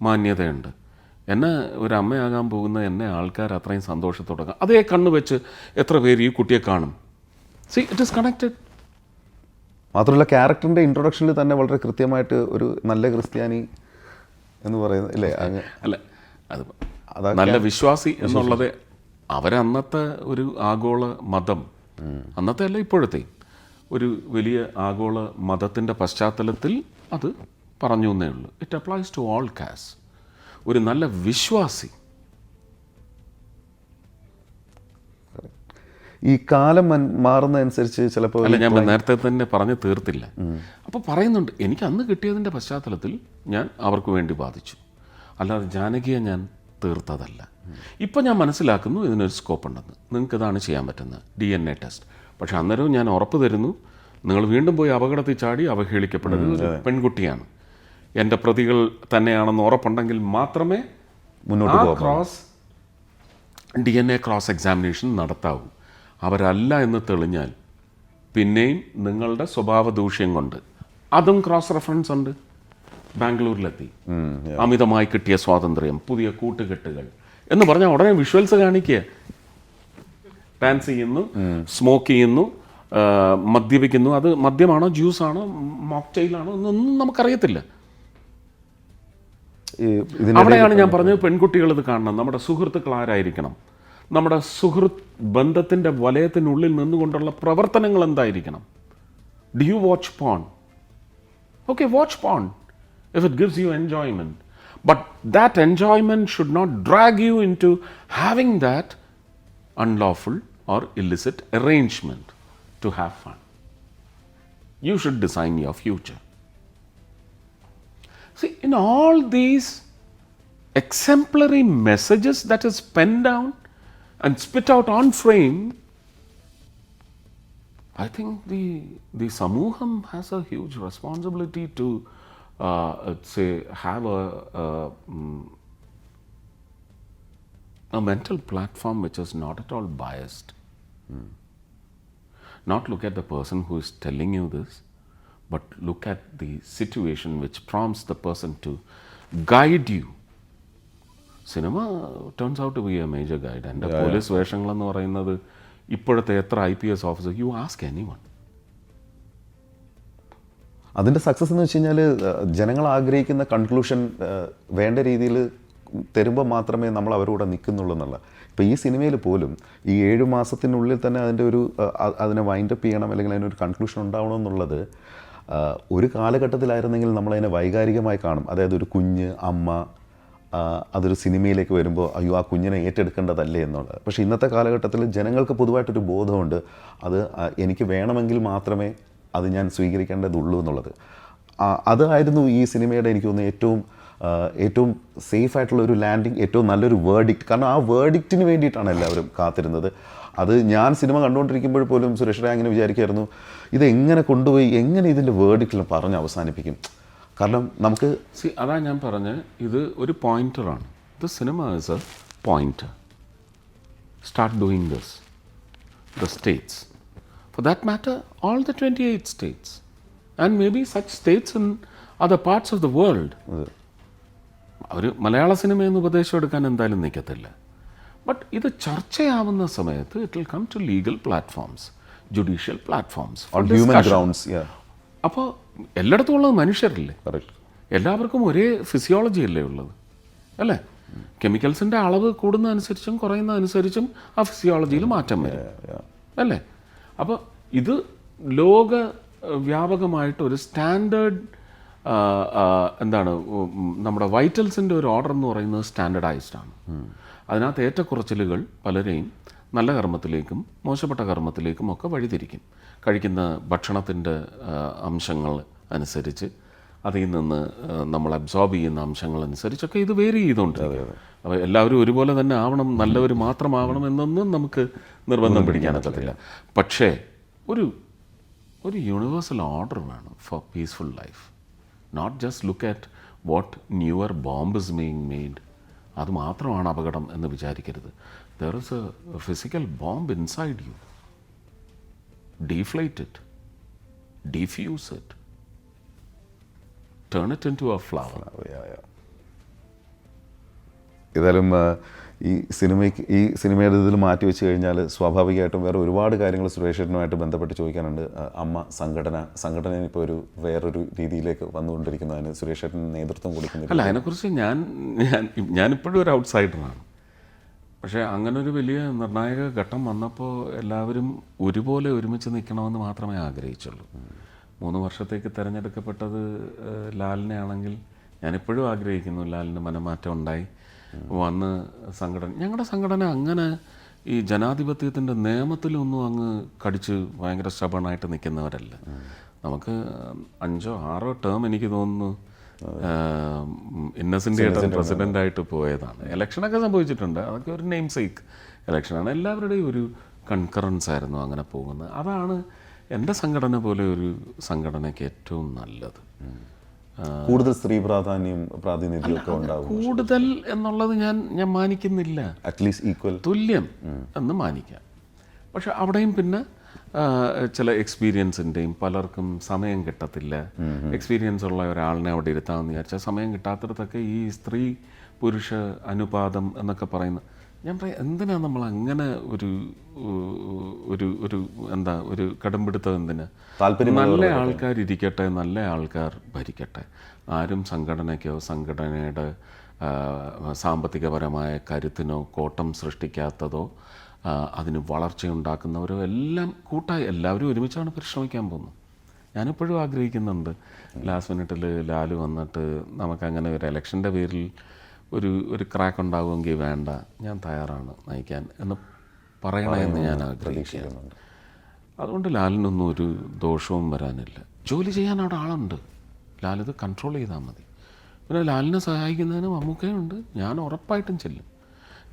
മാന്യതയുണ്ട്, എന്നെ ഒരു അമ്മയാകാൻ പോകുന്ന എന്നെ ആൾക്കാർ അത്രയും സന്തോഷത്തോടെ അതേ കണ്ണ് വെച്ച് എത്ര പേര് ഈ കുട്ടിയെ കാണും. C it is connected. മാത്രമല്ല ക്യാരക്ടറിൻ്റെ ഇൻട്രൊഡക്ഷനിൽ തന്നെ വളരെ കൃത്യമായിട്ട് ഒരു നല്ല ക്രിസ്ത്യാനി എന്ന് പറയുന്നത് അല്ലേ? അല്ല, അത് നല്ല വിശ്വാസി എന്നുള്ളത് അവരന്നത്തെ ഒരു ആഗോള മതം, അന്നത്തെ അല്ല ഇപ്പോഴത്തെ ഒരു വലിയ ആഗോള മതത്തിൻ്റെ പശ്ചാത്തലത്തിൽ അത് പറഞ്ഞു എന്നേ ഉള്ളൂ. It applies to all caste. ഒരു നല്ല വിശ്വാസി. ഈ കാലം മാറുന്നതനുസരിച്ച് ചിലപ്പോൾ അല്ല, ഞാൻ നേരത്തെ തന്നെ പറഞ്ഞു തീർത്തില്ല. അപ്പോൾ പറയുന്നുണ്ട്, എനിക്ക് അന്ന് കിട്ടിയതിൻ്റെ പശ്ചാത്തലത്തിൽ ഞാൻ അവർക്ക് വേണ്ടി ബാധിച്ചു, അല്ലാതെ ജാനകിയെ ഞാൻ തീർത്തതല്ല. ഇപ്പം ഞാൻ മനസ്സിലാക്കുന്നു ഇതിനൊരു സ്കോപ്പ് ഉണ്ടെന്ന്, നിങ്ങൾക്ക് ഇതാണ് ചെയ്യാൻ പറ്റുന്നത്, DNA ടെസ്റ്റ്. പക്ഷെ അന്നേരവും ഞാൻ ഉറപ്പ് തരുന്നു, നിങ്ങൾ വീണ്ടും പോയി അപകടത്തിൽ ചാടി അവഹേളിക്കപ്പെടരുത്. ഒരു പെൺകുട്ടിയാണ്, എൻ്റെ പ്രതികൾ തന്നെയാണെന്ന് ഉറപ്പുണ്ടെങ്കിൽ മാത്രമേ DNA ക്രോസ് എക്സാമിനേഷൻ നടത്താവൂ. അവരല്ല എന്ന് തെളിഞ്ഞാൽ പിന്നെയും നിങ്ങളുടെ സ്വഭാവ ദൂഷ്യം കൊണ്ട്, അതും ക്രോസ് റെഫറൻസ് ഉണ്ട്. ബാംഗ്ലൂരിലെത്തി, അമിതമായി കിട്ടിയ സ്വാതന്ത്ര്യം, പുതിയ കൂട്ടുകെട്ടുകൾ എന്ന് പറഞ്ഞാൽ ഉടനെ വിഷ്വൽസ് കാണിക്കുക. ഡാൻസ് ചെയ്യുന്നു, സ്മോക്ക് ചെയ്യുന്നു, മദ്യപിക്കുന്നു. അത് മദ്യമാണോ ജ്യൂസാണോ മോക്ടെയിലാണോ എന്നൊന്നും നമുക്കറിയത്തില്ല. അവിടെയാണ് ഞാൻ പറഞ്ഞത്, പെൺകുട്ടികൾ ഇത് കാണണം. നമ്മുടെ സുഹൃത്തുക്കൾ ആരായിരിക്കണം, നമ്മുടെ സുഹൃത്ത് ബന്ധത്തിൻ്റെ വലയത്തിനുള്ളിൽ നിന്നുകൊണ്ടുള്ള പ്രവർത്തനങ്ങൾ എന്തായിരിക്കണം. Do you watch porn? Okay, watch porn if it gives you enjoyment, but that enjoyment should not drag you into having that unlawful or illicit arrangement to have fun. You should design your future. See, in all these exemplary messages that is penned down and spit out on frame, I think the Samuham has a huge responsibility to say have a mental platform which is not at all biased. Not look at the person who is telling you this, but look at the situation which prompts the person to guide you. Cinema turns out to be a major guide. And the police വേഷങ്ങളെന്ന് പറയുന്നത് ഇപ്പോഴത്തെ എത്ര IPS officer, you ask anyone. അതിൻ്റെ സക്സസ് എന്ന് വെച്ച് കഴിഞ്ഞാൽ ജനങ്ങൾ ആഗ്രഹിക്കുന്ന കൺക്ലൂഷൻ വേണ്ട രീതിയിൽ തരുമ്പോൾ മാത്രമേ നമ്മൾ അവരോട് നിൽക്കുന്നുള്ളൂ എന്നുള്ള. ഇപ്പോൾ ഈ സിനിമയിൽ പോലും ഈ 7 മാസത്തിനുള്ളിൽ തന്നെ അതിൻ്റെ ഒരു അതിനെ വൈൻഡപ്പ് ചെയ്യണം, അല്ലെങ്കിൽ അതിനൊരു കൺക്ലൂഷൻ ഉണ്ടാവണമെന്നുള്ളത് ഒരു കാലഘട്ടത്തിലായിരുന്നെങ്കിൽ നമ്മളതിനെ വൈകാരികമായി കാണും. അതായത് ഒരു കുഞ്ഞ്, അമ്മ, അതൊരു സിനിമയിലേക്ക് വരുമ്പോൾ അയ്യോ ആ കുഞ്ഞിനെ ഏറ്റെടുക്കേണ്ടതല്ലേ എന്നുള്ളത്. പക്ഷേ ഇന്നത്തെ കാലഘട്ടത്തിൽ ജനങ്ങൾക്ക് പൊതുവായിട്ടൊരു ബോധമുണ്ട്, അത് എനിക്ക് വേണമെങ്കിൽ മാത്രമേ അത് ഞാൻ സ്വീകരിക്കേണ്ടതുള്ളൂ എന്നുള്ളത്. അതായിരുന്നു ഈ സിനിമയുടെ എനിക്ക് തോന്നുന്നു ഏറ്റവും സേഫ് ആയിട്ടുള്ള ഒരു ലാൻഡിങ്, ഏറ്റവും നല്ലൊരു വേർഡിക്റ്റ്. കാരണം ആ വേർഡിക്റ്റിന് വേണ്ടിയിട്ടാണ് എല്ലാവരും കാത്തിരുന്നത്. അത് ഞാൻ സിനിമ കണ്ടുകൊണ്ടിരിക്കുമ്പോൾ പോലും സുരേഷ് അങ്ങനെ വിചാരിക്കുമായിരുന്നു, ഇതെങ്ങനെ കൊണ്ടുപോയി എങ്ങനെ ഇതിൻ്റെ വേർഡിക്റ്റിൽ പറഞ്ഞ് അവസാനിപ്പിക്കും. കാരണം നമുക്ക് അതാ ഞാൻ പറഞ്ഞത്, ഇത് ഒരു പോയിന്ററാണ്. The cinema is a pointer. Start doing this. The states, for that matter, all the 28 states, and maybe such states in other parts of the world. ഒരു മലയാള സിനിമയെന്ന് ഉപദേശം എടുക്കാൻ എന്തായാലും നിൽക്കത്തില്ല. ബട്ട് ഇത് ചർച്ചയാവുന്ന സമയത്ത് it will come to legal platforms, judicial platforms, human grounds. അപ്പോൾ എല്ലായിടത്തും ഉള്ളത് മനുഷ്യരല്ലേ, എല്ലാവർക്കും ഒരേ ഫിസിയോളജി അല്ലേ ഉള്ളത്, അല്ലേ? കെമിക്കൽസിൻ്റെ അളവ് കൂടുന്നതനുസരിച്ചും കുറയുന്നതനുസരിച്ചും ആ ഫിസിയോളജിയിൽ മാറ്റം വരും, അല്ലേ? അപ്പോൾ ഇത് ലോക വ്യാപകമായിട്ട് ഒരു സ്റ്റാൻഡേർഡ് എന്താണ്, നമ്മുടെ വൈറ്റൽസിൻ്റെ ഒരു ഓർഡർ എന്ന് പറയുന്നത് സ്റ്റാൻഡേർഡൈസ്ഡ് ആണ്. അതിനകത്ത് ഏറ്റക്കുറച്ചിലുകൾ പലരെയും നല്ല കർമ്മത്തിലേക്കും മോശപ്പെട്ട കർമ്മത്തിലേക്കും ഒക്കെ വഴിതിരിക്കും. കഴിക്കുന്ന ഭക്ഷണത്തിൻ്റെ അംശങ്ങൾ അനുസരിച്ച് അതിൽ നിന്ന് നമ്മൾ അബ്സോർബ് ചെയ്യുന്ന അംശങ്ങളനുസരിച്ചൊക്കെ ഇത് വേരി ചെയ്തുകൊണ്ടിരിക്കും. അപ്പോൾ എല്ലാവരും ഒരുപോലെ തന്നെ ആവണം, നല്ലവർ മാത്രമാവണം എന്നൊന്നും നമുക്ക് നിർബന്ധം പിടിക്കാനൊക്കത്തില്ല. പക്ഷേ ഒരു യൂണിവേഴ്സൽ ഓർഡർ വേണം for peaceful life. Not just look at what newer bomb is being made, അത് മാത്രമാണ് അപകടം എന്ന് വിചാരിക്കരുത്. There is a physical bomb inside you. Deflate it, diffuse it, turn it into a flower. ഏതായാലും ഈ സിനിമയുടെ ഇതിൽ മാറ്റി വെച്ച് കഴിഞ്ഞാൽ സ്വാഭാവികമായിട്ടും വേറെ ഒരുപാട് കാര്യങ്ങൾ സുരേഷേട്ടനുമായിട്ട് ബന്ധപ്പെട്ട് ചോദിക്കാനുണ്ട്. അമ്മ സംഘടന ഇപ്പോൾ വേറൊരു രീതിയിലേക്ക് വന്നുകൊണ്ടിരിക്കുന്നതിന് സുരേഷേട്ടൻ നേതൃത്വം കൊടുക്കുന്നില്ല. അല്ല, അതിനെക്കുറിച്ച് ഞാനിപ്പോഴും ഒരു ഔട്ട്സൈഡറാണ്. പക്ഷേ അങ്ങനൊരു വലിയ നിർണായക ഘട്ടം വന്നപ്പോൾ എല്ലാവരും ഒരുപോലെ ഒരുമിച്ച് നിൽക്കണമെന്ന് മാത്രമേ ആഗ്രഹിച്ചുള്ളൂ. 3 വർഷത്തേക്ക് തിരഞ്ഞെടുക്കപ്പെട്ടത് ലാലിനെ ആണെങ്കിൽ ഞാനിപ്പോഴും ആഗ്രഹിക്കുന്നു ലാലിന് മനംമാറ്റം ഉണ്ടായി വന്ന് ഞങ്ങളുടെ സംഘടന അങ്ങനെ ഈ ജനാധിപത്യത്തിൻ്റെ നിയമത്തിലൊന്നും അങ്ങ് കടിച്ച് ഭയങ്കര സ്റ്റബണായിട്ട് നിൽക്കുന്നവരല്ല. നമുക്ക് 5 or 6 ടേം എനിക്ക് തോന്നുന്നു ഇന്നസെൻ്റ് ആയിട്ട് പ്രസിഡൻ്റായിട്ട് പോയതാണ്. ഇലക്ഷനൊക്കെ സംഭവിച്ചിട്ടുണ്ട്, അതൊക്കെ ഒരു നെയിം സേക്ക് ഇലക്ഷനാണ്. എല്ലാവരുടെയും ഒരു കൺകറൻസ് ആയിരുന്നു അങ്ങനെ പോകുന്നത്. അതാണ് എൻ്റെ സംഘടന പോലെ ഒരു സംഘടനയ്ക്ക് ഏറ്റവും നല്ലത്. കൂടുതൽ സ്ത്രീ പ്രാതിനിധ്യമൊക്കെ ഉണ്ടാവും. കൂടുതൽ എന്നുള്ളത് ഞാൻ മാനിക്കുന്നില്ല, അറ്റ്ലീസ്റ്റ് ഈക്വൽ, തുല്യം എന്ന് മാനിക്കാം. പക്ഷെ അവിടെയും പിന്നെ ചില എക്സ്പീരിയൻസിൻ്റെയും പലർക്കും സമയം കിട്ടത്തില്ല. എക്സ്പീരിയൻസ് ഉള്ള ഒരാളിനെ അവിടെ ഇരുത്താമെന്ന് വിചാരിച്ചാൽ സമയം കിട്ടാത്തിടത്തൊക്കെ ഈ സ്ത്രീ പുരുഷ അനുപാതം എന്നൊക്കെ പറയുന്ന ഞാൻ പറയാം, എന്തിനാണ് നമ്മൾ അങ്ങനെ ഒരു കടമ്പിടുത്തം? എന്തിനാ? നല്ല ആൾക്കാർ ഇരിക്കട്ടെ, നല്ല ആൾക്കാർ ഭരിക്കട്ടെ. ആരും സംഘടനയ്ക്കോ സംഘടനയുടെ സാമ്പത്തികപരമായ കരുത്തിനോ കോട്ടം സൃഷ്ടിക്കാത്തതോ അതിന് വളർച്ചയുണ്ടാക്കുന്നവരോ എല്ലാം കൂട്ടായി എല്ലാവരും ഒരുമിച്ചാണ് പരിശ്രമിക്കാൻ പോകുന്നത്. ഞാനിപ്പോഴും ആഗ്രഹിക്കുന്നുണ്ട് ലാസ്റ്റ് മിനിറ്റിൽ ലാല് വന്നിട്ട് നമുക്കങ്ങനെ ഒരു ഇലക്ഷൻ്റെ പേരിൽ ഒരു ക്രാക്ക് ഉണ്ടാകുമെങ്കിൽ വേണ്ട, ഞാൻ തയ്യാറാണ് നയിക്കാൻ എന്ന് പറയണമെന്ന് ഞാൻ ആഗ്രഹിക്കുന്നുണ്ട്. അതുകൊണ്ട് ലാലിനൊന്നും ഒരു ദോഷവും വരാനില്ല. ജോലി ചെയ്യാൻ അവിടെ ആളുണ്ട്, ലാലിത് കൺട്രോൾ ചെയ്താൽ മതി. പിന്നെ ലാലിനെ സഹായിക്കുന്നതിന് മമ്മൂക്കയുണ്ട്, ഞാൻ ഉറപ്പായിട്ടും ചെല്ലും.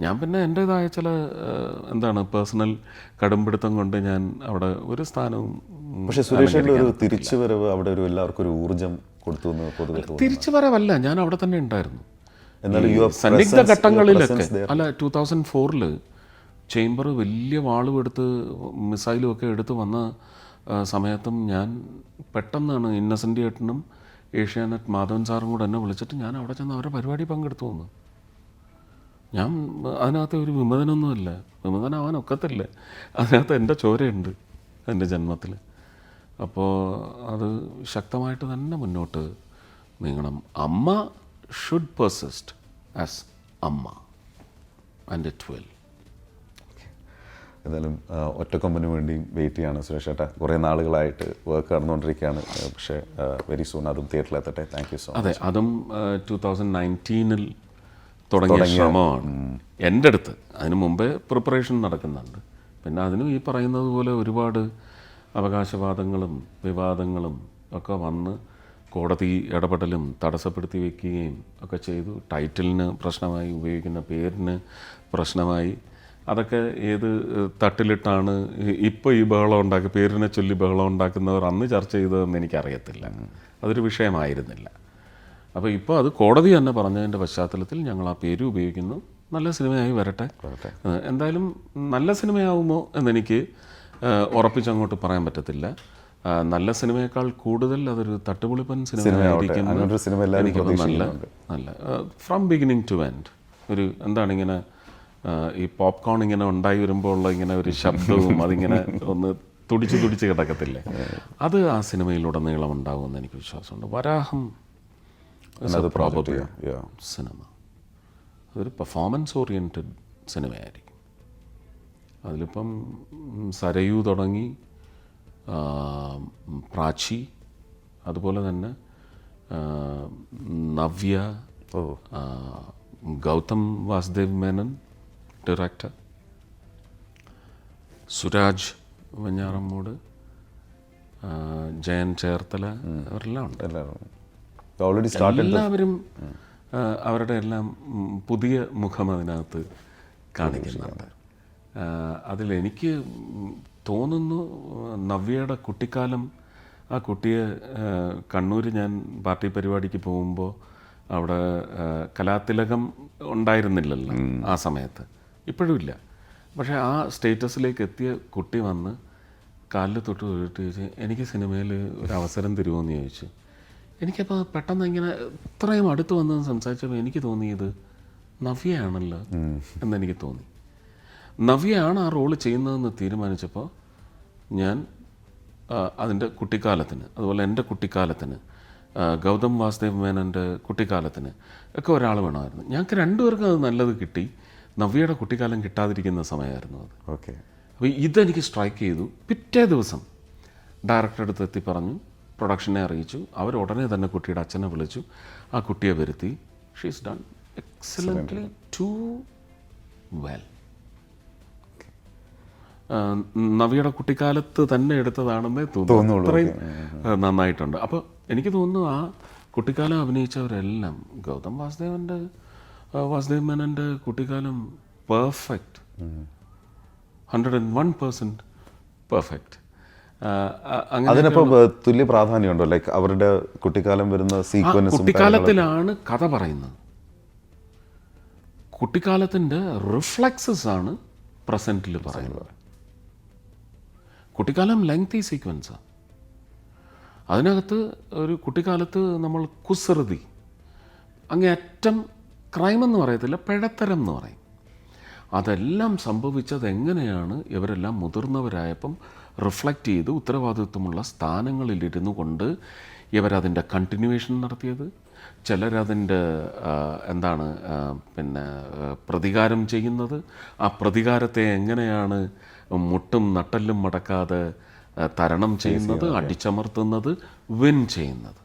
ഞാൻ പിന്നെ എൻ്റേതായ ചില പേഴ്സണൽ കടുംപിടുത്തം കൊണ്ട് ഞാൻ അവിടെ ഒരു സ്ഥാനവും. പക്ഷേ സുരേഷിൻ്റെ ഒരു തിരിച്ചുവരവ് അവിടെ എല്ലാവർക്കും ഒരു ഊർജ്ജം കൊടുത്തു എന്ന് പൊതുവെ. തിരിച്ചുവരവല്ല, ഞാൻ അവിടെ തന്നെ ഉണ്ടായിരുന്നു. സന്നിഗ്ധ ഘട്ടങ്ങളിലൊക്കെ. അല്ല, 2004 ചേംബർ വലിയ വാളും എടുത്ത് മിസൈലും ഒക്കെ എടുത്ത് വന്ന സമയത്തും ഞാൻ പെട്ടെന്നാണ് ഇന്നസെൻ്റ് ഏട്ടനും ഏഷ്യാനെറ്റ് മാധവൻ സാറും കൂടെ എന്നെ വിളിച്ചിട്ട് ഞാൻ അവിടെ ചെന്ന് അവരുടെ പരിപാടി പങ്കെടുത്തു വന്നു. ഞാൻ അതിനകത്ത് ഒരു വിമതനൊന്നുമല്ല, വിമതനാവാൻ ഒക്കത്തില്ല. അതിനകത്ത് എൻ്റെ ചോരയുണ്ട് എൻ്റെ ജന്മത്തിൽ. അപ്പോൾ അത് ശക്തമായിട്ട് തന്നെ മുന്നോട്ട് നീങ്ങണം. അമ്മ ഷുഡ് പെർസിസ്റ്റ് ആസ് അമ്മ ആൻഡ് ഇറ്റ് വിൽ. എന്തായാലും ഒറ്റക്കൊമ്പന് വേണ്ടിയും വെയിറ്റ് ചെയ്യാണ് സുരേഷ് ചേട്ടാ. കുറേ നാളുകളായിട്ട് വർക്ക് നടന്നുകൊണ്ടിരിക്കുകയാണ്. പക്ഷേ വെരി സൂൺ അതും തിയേറ്ററിലെത്തട്ടെ. Thank you so much. അതെ, അതും 2019 തുടങ്ങിയ ശ്രമമാണ് എൻ്റെ അടുത്ത്. അതിന് മുമ്പേ പ്രിപ്പറേഷൻ നടക്കുന്നുണ്ട്. പിന്നെ അതിനും ഈ പറയുന്നത് പോലെ ഒരുപാട് അവകാശവാദങ്ങളും വിവാദങ്ങളും ഒക്കെ വന്ന് കോടതി ഇടപെടലും തടസ്സപ്പെടുത്തി വയ്ക്കുകയും ഒക്കെ ചെയ്തു. ടൈറ്റിലിന് പ്രശ്നമായി, ഉപയോഗിക്കുന്ന പേരിന് പ്രശ്നമായി. അതൊക്കെ ഏത് തട്ടിലിട്ടാണ് ഇപ്പോൾ ഈ ബഹളം ഉണ്ടാക്കി പേരിനെ ചൊല്ലി ബഹളം ഉണ്ടാക്കുന്നവർ അന്ന് ചർച്ച ചെയ്തതെന്ന് എനിക്കറിയത്തില്ല. അതൊരു വിഷയമായിരുന്നില്ല. അപ്പോൾ ഇപ്പോൾ അത് കോടതി തന്നെ പറഞ്ഞതിൻ്റെ പശ്ചാത്തലത്തിൽ ഞങ്ങൾ ആ പേര് ഉപയോഗിക്കുന്നു. നല്ല സിനിമയായി വരട്ടെ. എന്തായാലും നല്ല സിനിമയാവുമോ എന്നെനിക്ക് ഉറപ്പിച്ചങ്ങോട്ട് പറയാൻ പറ്റത്തില്ല. നല്ല സിനിമയേക്കാൾ കൂടുതൽ അതൊരു തട്ടുപൊളിപ്പൻ സിനിമയായിരിക്കും. നല്ല ഫ്രം ബിഗിനിങ് ടു എൻഡ് ഒരു ഇങ്ങനെ ഈ പോപ്കോൺ ഇങ്ങനെ ഉണ്ടായി വരുമ്പോൾ ഉള്ള ഇങ്ങനെ ഒരു ശബ്ദവും അതിങ്ങനെ ഒന്ന് തുടിച്ച് കിടക്കത്തില്ലേ, അത് ആ സിനിമയിലുടനീളം ഉണ്ടാകുമെന്ന് എനിക്ക് വിശ്വാസമുണ്ട്. വരാഹം സിനിമ അതൊരു പെർഫോമൻസ് ഓറിയൻറ്റഡ് സിനിമയായിരിക്കും. അതിലിപ്പം സരയു തുടങ്ങി പ്രാച്ചി, അതുപോലെ തന്നെ നവ്യ, ഗൗതം വാസുദേവ് മേനൻ ഡയറക്ടർ, സുരാജ് വെഞ്ഞാറമ്മൂട്, ജയൻ ചേർത്തല, അവരെല്ലാം ഉണ്ട്. ഓൾറെഡി സ്റ്റാർട്ടഡ് എല്ലാവരും അവരുടെ എല്ലാം പുതിയ മുഖം അതിനകത്ത് കാണിക്കുന്നുണ്ട്. അതിലെനിക്ക് തോന്നുന്നു നവ്യയുടെ കുട്ടിക്കാലം, ആ കുട്ടിയെ കണ്ണൂർ ഞാൻ പാർട്ടി പരിപാടിക്ക് പോകുമ്പോൾ അവിടെ കലാതിലകം ഉണ്ടായിരുന്നില്ലല്ലോ ആ സമയത്ത്, ഇപ്പോഴും ഇല്ല. പക്ഷേ ആ സ്റ്റേറ്റസിലേക്ക് എത്തിയ കുട്ടി വന്ന് കാലിൽ തൊട്ട് തൊഴിട്ട് ചോദിച്ചു, എനിക്ക് സിനിമയിൽ ഒരു അവസരം തരുമോ എന്ന് ചോദിച്ചു. എനിക്കപ്പോൾ പെട്ടെന്ന് ഇങ്ങനെ ഇത്രയും അടുത്ത് വന്ന് സംസാരിച്ചപ്പോൾ എനിക്ക് തോന്നിയത് നവ്യയാണല്ലോ എന്നെനിക്ക് തോന്നി. നവ്യയാണ് ആ റോള് ചെയ്യുന്നതെന്ന് തീരുമാനിച്ചപ്പോൾ ഞാൻ അതിൻ്റെ കുട്ടിക്കാലത്തിന്, അതുപോലെ എൻ്റെ കുട്ടിക്കാലത്തിന്, ഗൗതം വാസുദേവ് മേനൻ്റെ കുട്ടിക്കാലത്തിന് ഒക്കെ ഒരാൾ വേണമായിരുന്നു. ഞങ്ങൾക്ക് രണ്ടുപേർക്കും അത് നല്ലത് കിട്ടി. നവ്യയുടെ കുട്ടിക്കാലം കിട്ടാതിരിക്കുന്ന സമയമായിരുന്നു അത്. ഓക്കെ. അപ്പോൾ ഇതെനിക്ക് സ്ട്രൈക്ക് ചെയ്തു. പിറ്റേ ദിവസം ഡയറക്ടറുടെ അടുത്ത് എത്തി പറഞ്ഞു, പ്രൊഡക്ഷനെ അറിയിച്ചു. അവർ ഉടനെ തന്നെ കുട്ടിയുടെ അച്ഛനെ വിളിച്ചു, ആ കുട്ടിയെ വരുത്തി. She's done excellently too well. നവ്യയുടെ കുട്ടിക്കാലത്ത് തന്നെ എടുത്തതാണെന്നേ തോന്നുന്നു. അത്രയും നന്നായിട്ടുണ്ട്. അപ്പോൾ എനിക്ക് തോന്നുന്നു ആ കുട്ടിക്കാലം അഭിനയിച്ചവരെല്ലാം, ഗൗതം വാസുദേവ് മേനൻ്റെ കുട്ടിക്കാലം പെർഫെക്റ്റ്, 101% പെർഫെക്റ്റ്. അതിനപ്പോൾ തുല്യ പ്രാധാന്യമുണ്ടോ? ലൈക്ക് അവരുടെ കുട്ടിക്കാലം വരുന്ന സീക്വൻസ് കുട്ടിക്കാലത്തിലാണ് കഥ പറയുന്നത്. കുട്ടിക്കാലത്തിൻ്റെ റിഫ്ലക്സസ് ആണ് പ്രസൻറ്റിൽ പറയുന്നത്. കുട്ടിക്കാലം ലെങ്തി സീക്വൻസാണ്. അതിനകത്ത് ഒരു കുട്ടിക്കാലത്ത് നമ്മൾ കുസൃതി, അങ്ങേയറ്റം ക്രൈമെന്ന് പറയത്തില്ല, പിഴത്തരം എന്ന് പറയും. അതെല്ലാം സംഭവിച്ചത് എങ്ങനെയാണ് ഇവരെല്ലാം മുതിർന്നവരായപ്പം റിഫ്ലക്റ്റ് ചെയ്ത് ഉത്തരവാദിത്വമുള്ള സ്ഥാനങ്ങളിലിരുന്നു കൊണ്ട് ഇവരതിൻ്റെ കണ്ടിന്യൂവേഷൻ നടത്തിയത്. ചിലരതിൻ്റെ പ്രതികാരം ചെയ്യുന്നത്, ആ പ്രതികാരത്തെ എങ്ങനെയാണ് മുട്ടും നട്ടല്ലും മടക്കാതെ തരണം ചെയ്യുന്നത്, അടിച്ചമർത്തുന്നത്, വിൻ ചെയ്യുന്നത്.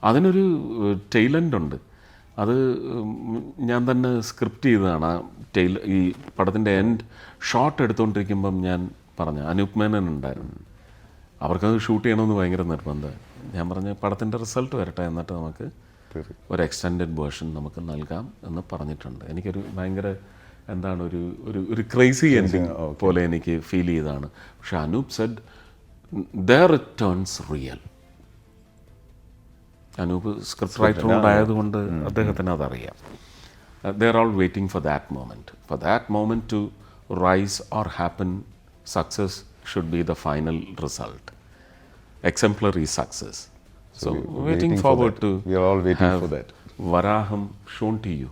അതിനൊരു ടൈലൻ്റ് ഉണ്ട്. അത് ഞാൻ തന്നെ സ്ക്രിപ്റ്റ് ചെയ്തതാണ്. ഈ പടത്തിൻ്റെ എൻഡ് ഷോട്ട് എടുത്തുകൊണ്ടിരിക്കുമ്പം ഞാൻ പറഞ്ഞു, അനൂപ് മേനൻ ഉണ്ടായിരുന്നു, അവർക്കത് ഷൂട്ട് ചെയ്യണമെന്ന് ഭയങ്കര നിർബന്ധം. ഞാൻ പറഞ്ഞു പടത്തിൻ്റെ റിസൾട്ട് വരട്ടെ, എന്നിട്ട് നമുക്ക് ഒരു എക്സ്റ്റെൻഡഡ് വേർഷൻ നമുക്ക് നൽകാം എന്ന് പറഞ്ഞിട്ടുണ്ട്. എനിക്കൊരു ഭയങ്കര ഒരു ക്രേസി എൻഡിങ് പോലെ എനിക്ക് ഫീൽ ചെയ്തതാണ്. പക്ഷെ Anoop said there it turns real. Anoop script writer ഉണ്ടായതുകൊണ്ട് അദ്ദേഹത്തിന് അതറിയാം. They are all waiting for that moment to rise or happen. Success should be the final result, exemplary success. So waiting forward to we are all waiting for that. വരാഹം shown to you.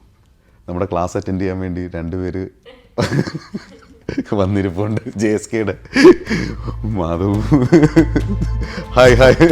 നമ്മുടെ ക്ലാസ് അറ്റൻഡ് ചെയ്യാൻ വേണ്ടി രണ്ടുപേര് വന്നിരിപ്പുണ്ട്. JSKയുടെ മാധവ്. ഹായ്.